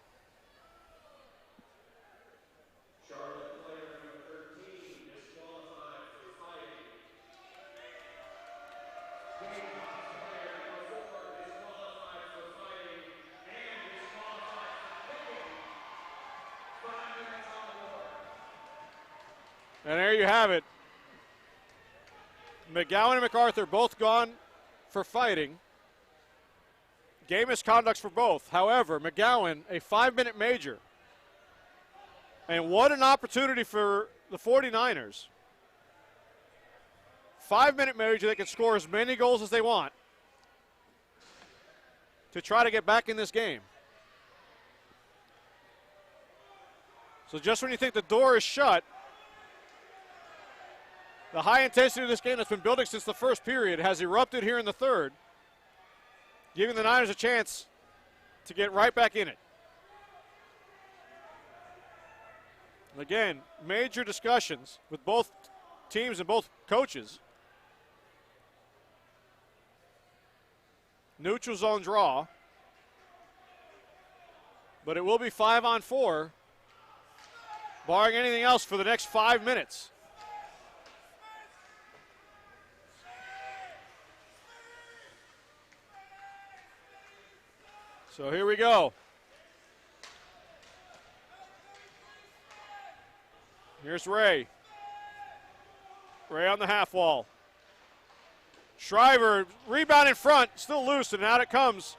Speaker 1: And there you have it. McGowan and MacArthur both gone for fighting. Game misconducts for both. However, McGowan, a 5-minute major. And what an opportunity for the 49ers. 5-minute major, they can score as many goals as they want to try to get back in this game. So just when you think the door is shut, the high intensity of this game that's been building since the first period has erupted here in the third, giving the Niners a chance to get right back in it. Again, major discussions with both teams and both coaches. Neutral zone draw, but it will be 5-on-4, barring anything else for the next 5 minutes. So here we go. Here's Ray. Ray on the half wall. Shriver, rebound in front, still loose, and out it comes.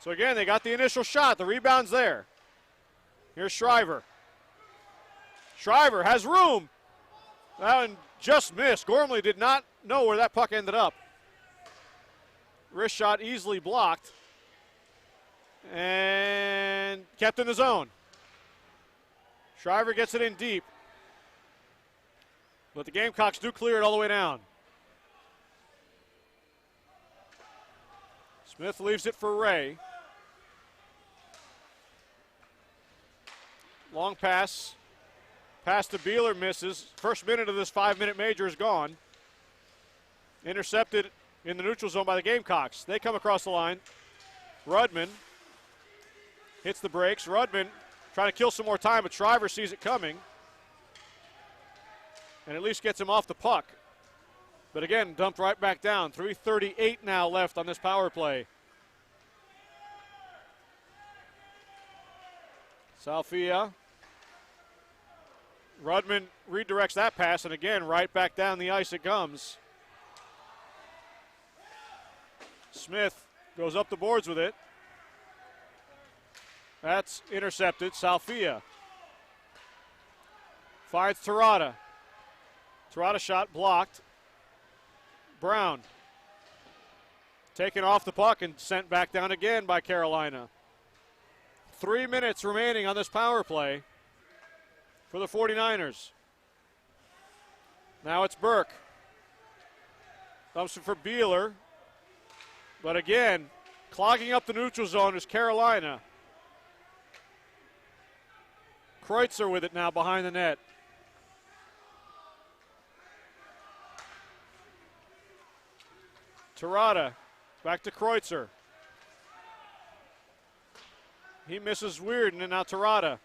Speaker 1: So again, they got the initial shot. The rebound's there. Here's Shriver. Shriver has room. That one just missed. Gormley did not know where that puck ended up. Wrist shot easily blocked. And kept in the zone. Shriver gets it in deep. But the Gamecocks do clear it all the way down. Smith leaves it for Ray. Long pass. Pass to Beeler, misses. First minute of this 5-minute major is gone. Intercepted in the neutral zone by the Gamecocks. They come across the line. Rudman hits the brakes. Rudman trying to kill some more time, but Shriver sees it coming. And at least gets him off the puck. But again, dumped right back down. 3:38 now left on this power play. Salfia. Rudman redirects that pass, and again, right back down the ice it comes. Smith goes up the boards with it. That's intercepted. Salfia finds Terada. Terada shot blocked. Brown taken off the puck and sent back down again by Carolina. 3 minutes remaining on this power play for the 49ers. Now it's Burke. Dumps it for Beeler. But again, clogging up the neutral zone is Carolina. Kreutzer with it now behind the net. Terada back to Kreutzer. He misses Weirden, and now Terada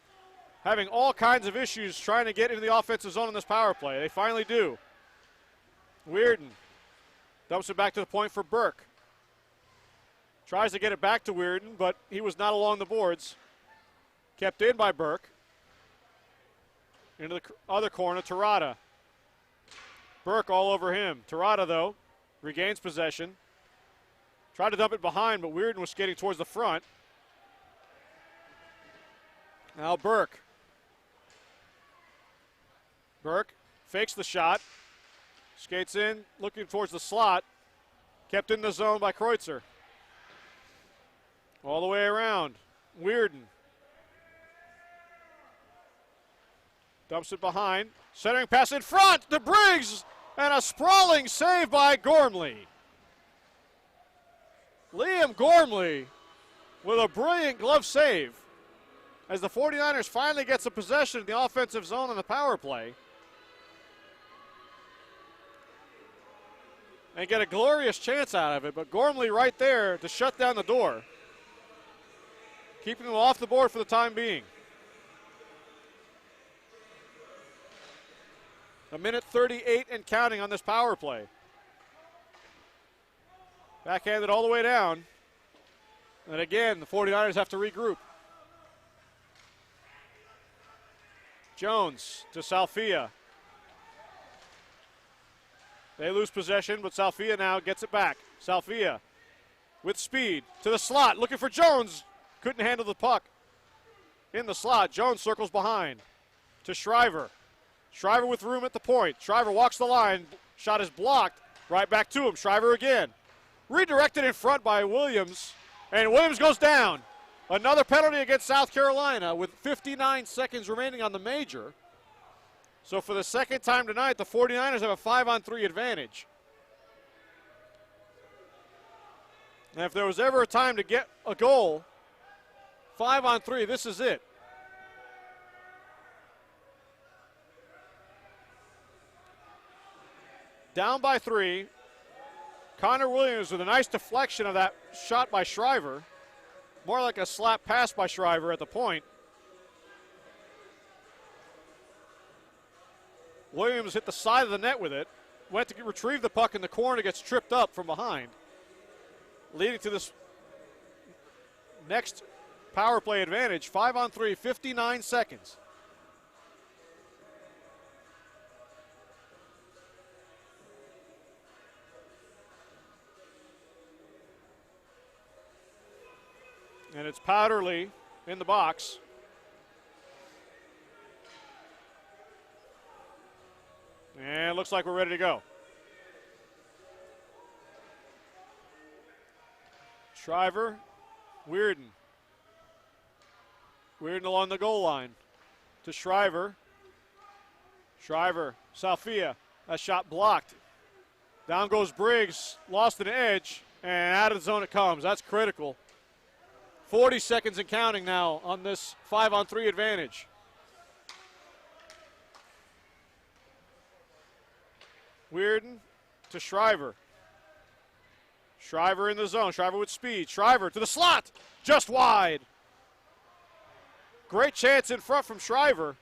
Speaker 1: having all kinds of issues trying to get into the offensive zone in this power play. They finally do. Weirden dumps it back to the point for Burke. Tries to get it back to Weirden, but he was not along the boards. Kept in by Burke. Into the other corner, Terada. Burke all over him. Terada, though, regains possession. Tried to dump it behind, but Weirden was skating towards the front. Now Burke. Burke fakes the shot. Skates in, looking towards the slot. Kept in the zone by Kreutzer. All the way around. Weirden. Dumps it behind. Centering pass in front to Briggs. And a sprawling save by Gormley. Liam Gormley with a brilliant glove save as the 49ers finally get some possession in the offensive zone on the power play. And get a glorious chance out of it, but Gormley right there to shut down the door. Keeping them off the board for the time being. A minute 38 and counting on this power play. Backhanded all the way down. And again, the 49ers have to regroup. Jones to Salfia. They lose possession, but Salfia now gets it back. Salfia with speed to the slot, looking for Jones. Couldn't handle the puck in the slot. Jones circles behind to Shriver. Shriver with room at the point. Shriver walks the line. Shot is blocked. Right back to him. Shriver again. Redirected in front by Williams. And Williams goes down. Another penalty against South Carolina with 59 seconds remaining on the major. So for the second time tonight, the 49ers have a 5-on-3 advantage. And if there was ever a time to get a goal, 5-on-3, this is it. Down by 3. Connor Williams with a nice deflection of that shot by Shriver. More like a slap pass by Shriver at the point. Williams hit the side of the net with it. Went to retrieve the puck in the corner, gets tripped up from behind. Leading to this next power play advantage. 5-on-3, 59 seconds. And it's Powderly in the box. And it looks like we're ready to go. Shriver, Weirden. Weirden along the goal line to Shriver. Shriver, Salfia, that shot blocked. Down goes Briggs, lost an edge, and out of the zone it comes. That's critical. 40 seconds and counting now on this 5-on-3 advantage. Weirden to Shriver. Shriver in the zone. Shriver with speed. Shriver to the slot. Just wide. Great chance in front from Shriver.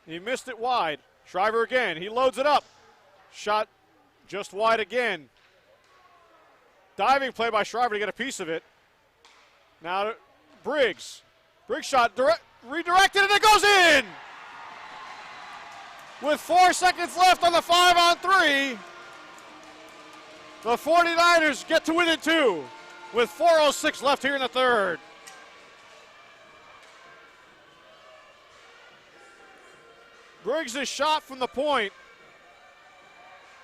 Speaker 1: He missed it wide. Shriver again. He loads it up. Shot just wide again. Diving play by Shriver to get a piece of it. Now Briggs. Briggs shot redirected and it goes in! With 4 seconds left on the 5-on-3, the 49ers get to within 2 with 4:06 left here in the third. Briggs' shot from the point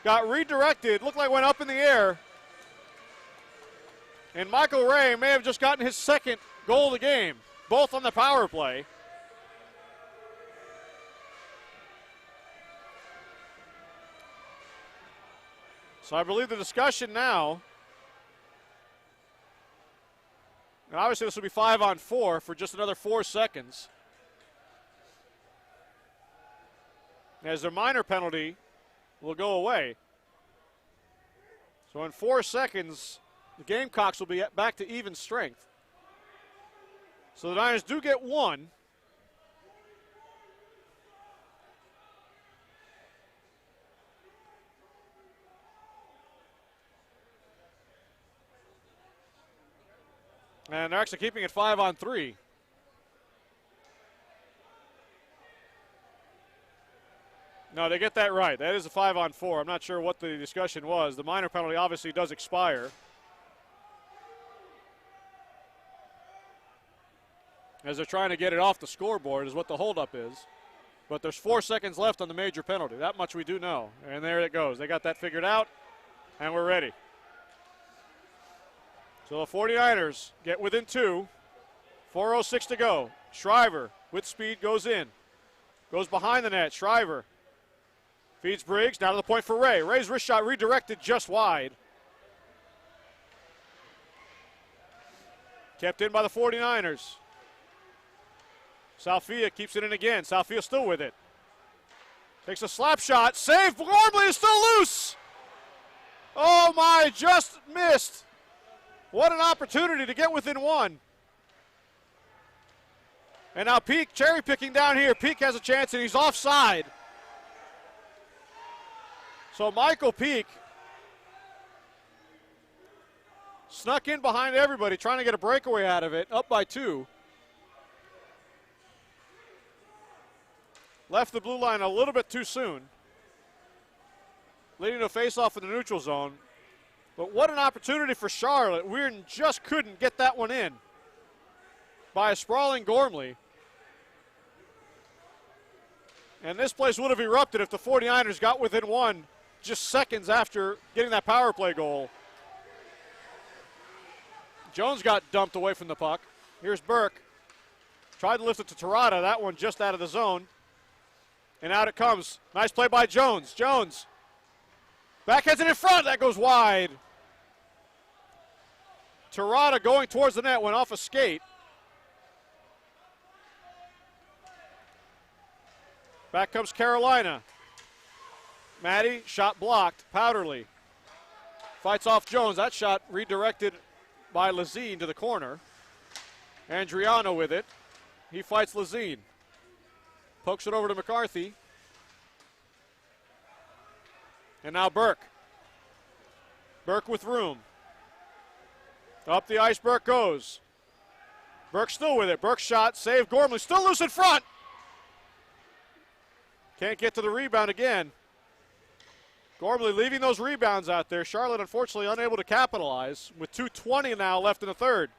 Speaker 1: got redirected, looked like it went up in the air. And Michael Ray may have just gotten his second goal of the game, both on the power play. So I believe the discussion now, and obviously this will be 5-on-4 for just another 4 seconds, as their minor penalty will go away. So in 4 seconds, the Gamecocks will be back to even strength. So the Niners do get one. And they're actually keeping it 5-on-3. No, they get that right. That is a 5-on-4. I'm not sure what the discussion was. The minor penalty obviously does expire. As they're trying to get it off the scoreboard is what the holdup is. But there's 4 seconds left on the major penalty. That much we do know. And there it goes. They got that figured out, and we're ready. So the 49ers get within 2. 4:06 to go. Shriver with speed goes in. Goes behind the net. Shriver feeds Briggs. Down to the point for Ray. Ray's wrist shot redirected just wide. Kept in by the 49ers. Salfia keeps it in again. Salfia still with it. Takes a slap shot. Save. Gormley is still loose. Oh my, just missed. What an opportunity to get within 1. And now Peak cherry picking down here. Peak has a chance and he's offside. So Michael Peak snuck in behind everybody trying to get a breakaway out of it, up by 2. Left the blue line a little bit too soon, leading to a face-off in the neutral zone. But what an opportunity for Charlotte. Weirden just couldn't get that one in by a sprawling Gormley. And this place would have erupted if the 49ers got within 1 just seconds after getting that power play goal. Jones got dumped away from the puck. Here's Burke. Tried to lift it to Terada. That one just out of the zone. And out it comes. Nice play by Jones. Jones backhands it in front. That goes wide. Terada going towards the net, went off a skate. Back comes Carolina. Maddie, shot blocked. Powderly fights off Jones. That shot redirected by Lazine to the corner. Andriano with it. He fights Lazine. Pokes it over to McCarthy. And now Burke. Burke with room. Up the ice, Burke goes. Burke still with it. Burke shot, save Gormley. Still loose in front. Can't get to the rebound again. Gormley leaving those rebounds out there. Charlotte unfortunately unable to capitalize with 2:20 now left in the third.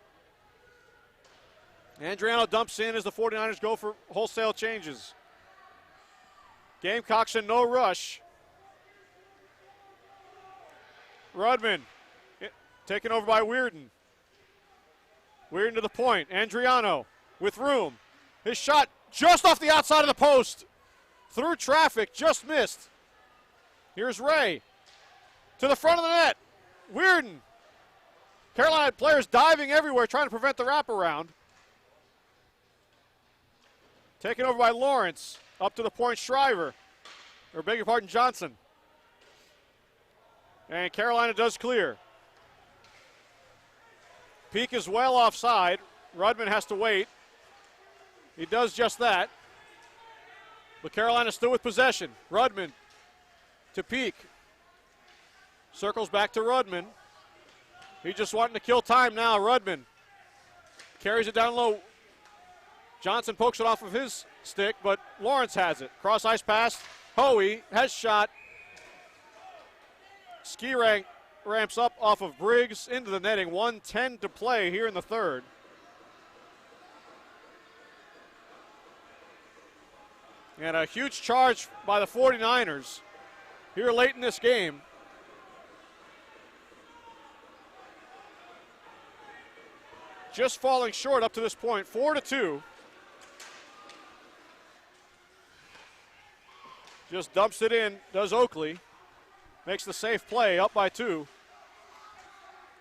Speaker 1: Andriano dumps in as the 49ers go for wholesale changes. Gamecocks in no rush. Rudman taken over by Weirden. Weirden to the point. Andriano with room. His shot just off the outside of the post. Through traffic, just missed. Here's Ray to the front of the net. Weirden. Carolina players diving everywhere trying to prevent the wraparound. Taken over by Lawrence. Up to the point, Shriver. Or beg your pardon, Johnson. And Carolina does clear. Peak is well offside. Rudman has to wait. He does just that. But Carolina still with possession. Rudman to Peak. Circles back to Rudman. He's just wanting to kill time now. Rudman carries it down low. Johnson pokes it off of his stick, but Lawrence has it. Cross ice pass. Hoey has shot. Ski rank ramps up off of Briggs into the netting. 1:10 to play here in the third. And a huge charge by the 49ers here late in this game. Just falling short up to this point, 4-2. Just dumps it in, does Oakley. Makes the safe play, up by 2.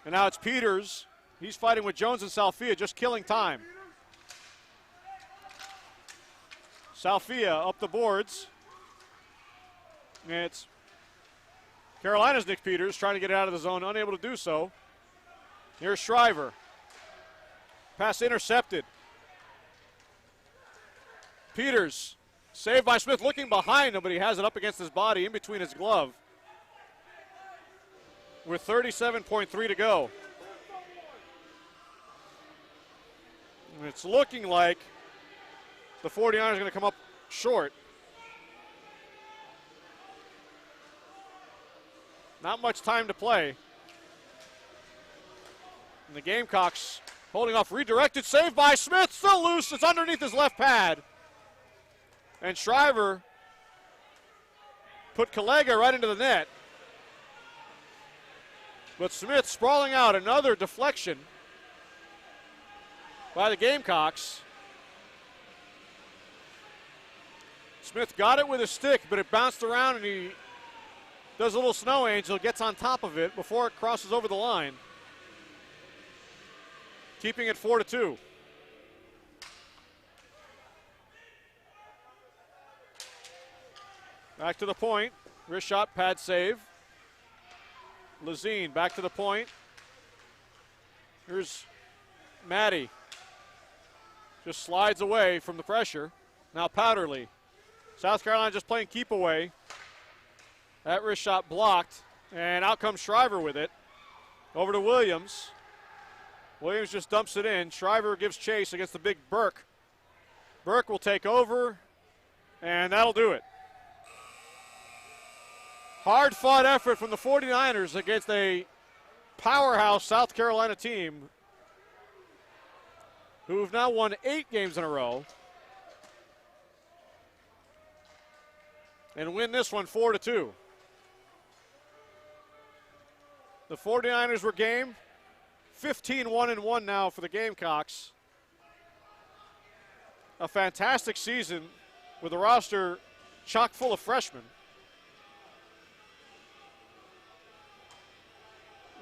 Speaker 1: And now it's Peters. He's fighting with Jones and Salfia, just killing time. Salfia up the boards. And it's Carolina's Nick Peters trying to get it out of the zone, unable to do so. Here's Shriver. Pass intercepted. Peters, saved by Smith, looking behind him, but he has it up against his body in between his glove. With 37.3 to go. And it's looking like the 49ers are going to come up short. Not much time to play. And the Gamecocks holding off, redirected, saved by Smith, still loose, it's underneath his left pad. And Shriver put Kallega right into the net. But Smith sprawling out, another deflection by the Gamecocks. Smith got it with his stick, but it bounced around and he does a little snow angel, gets on top of it before it crosses over the line. Keeping it 4-2. Back to the point. Wrist shot, pad save. Lazine back to the point. Here's Maddie. Just slides away from the pressure. Now Powderly. South Carolina just playing keep away. That wrist shot blocked. And out comes Shriver with it. Over to Williams. Williams just dumps it in. Shriver gives chase against the big Burke. Burke will take over. And that'll do it. Hard-fought effort from the 49ers against a powerhouse South Carolina team who have now won 8 games in a row and win this one 4-2. The 49ers were game. 15-1-1 now for the Gamecocks. A fantastic season with a roster chock full of freshmen.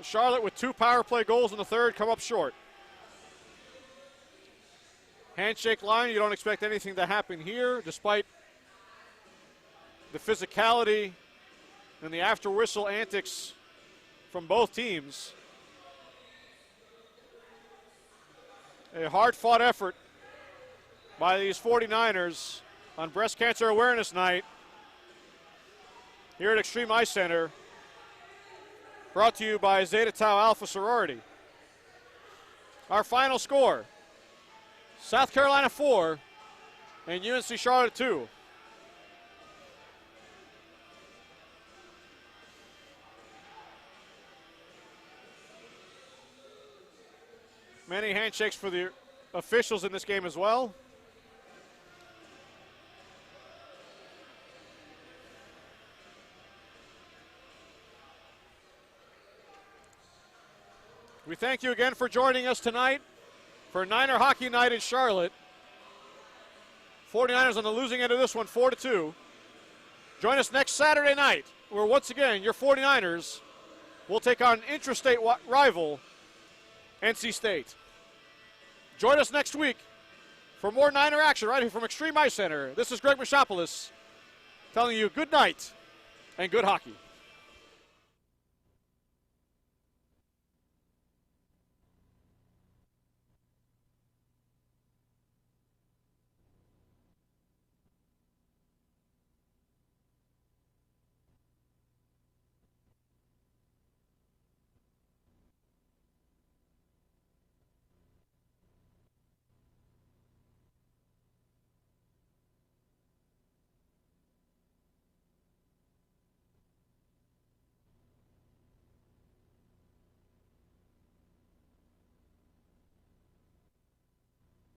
Speaker 1: Charlotte with 2 power play goals in the third come up short. Handshake line, you don't expect anything to happen here despite the physicality and the after whistle antics from both teams. A hard fought effort by these 49ers on Breast Cancer Awareness Night here at Extreme Ice Center. Brought to you by Zeta Tau Alpha Sorority. Our final score, South Carolina 4 and UNC Charlotte 2. Many handshakes for the officials in this game as well. We thank you again for joining us tonight for Niner Hockey Night in Charlotte. 49ers on the losing end of this one, 4-2. Join us next Saturday night, where once again your 49ers will take on intrastate rival NC State. Join us next week for more Niner action right here from Extreme Ice Center. This is Greg Machopoulos telling you good night and good hockey.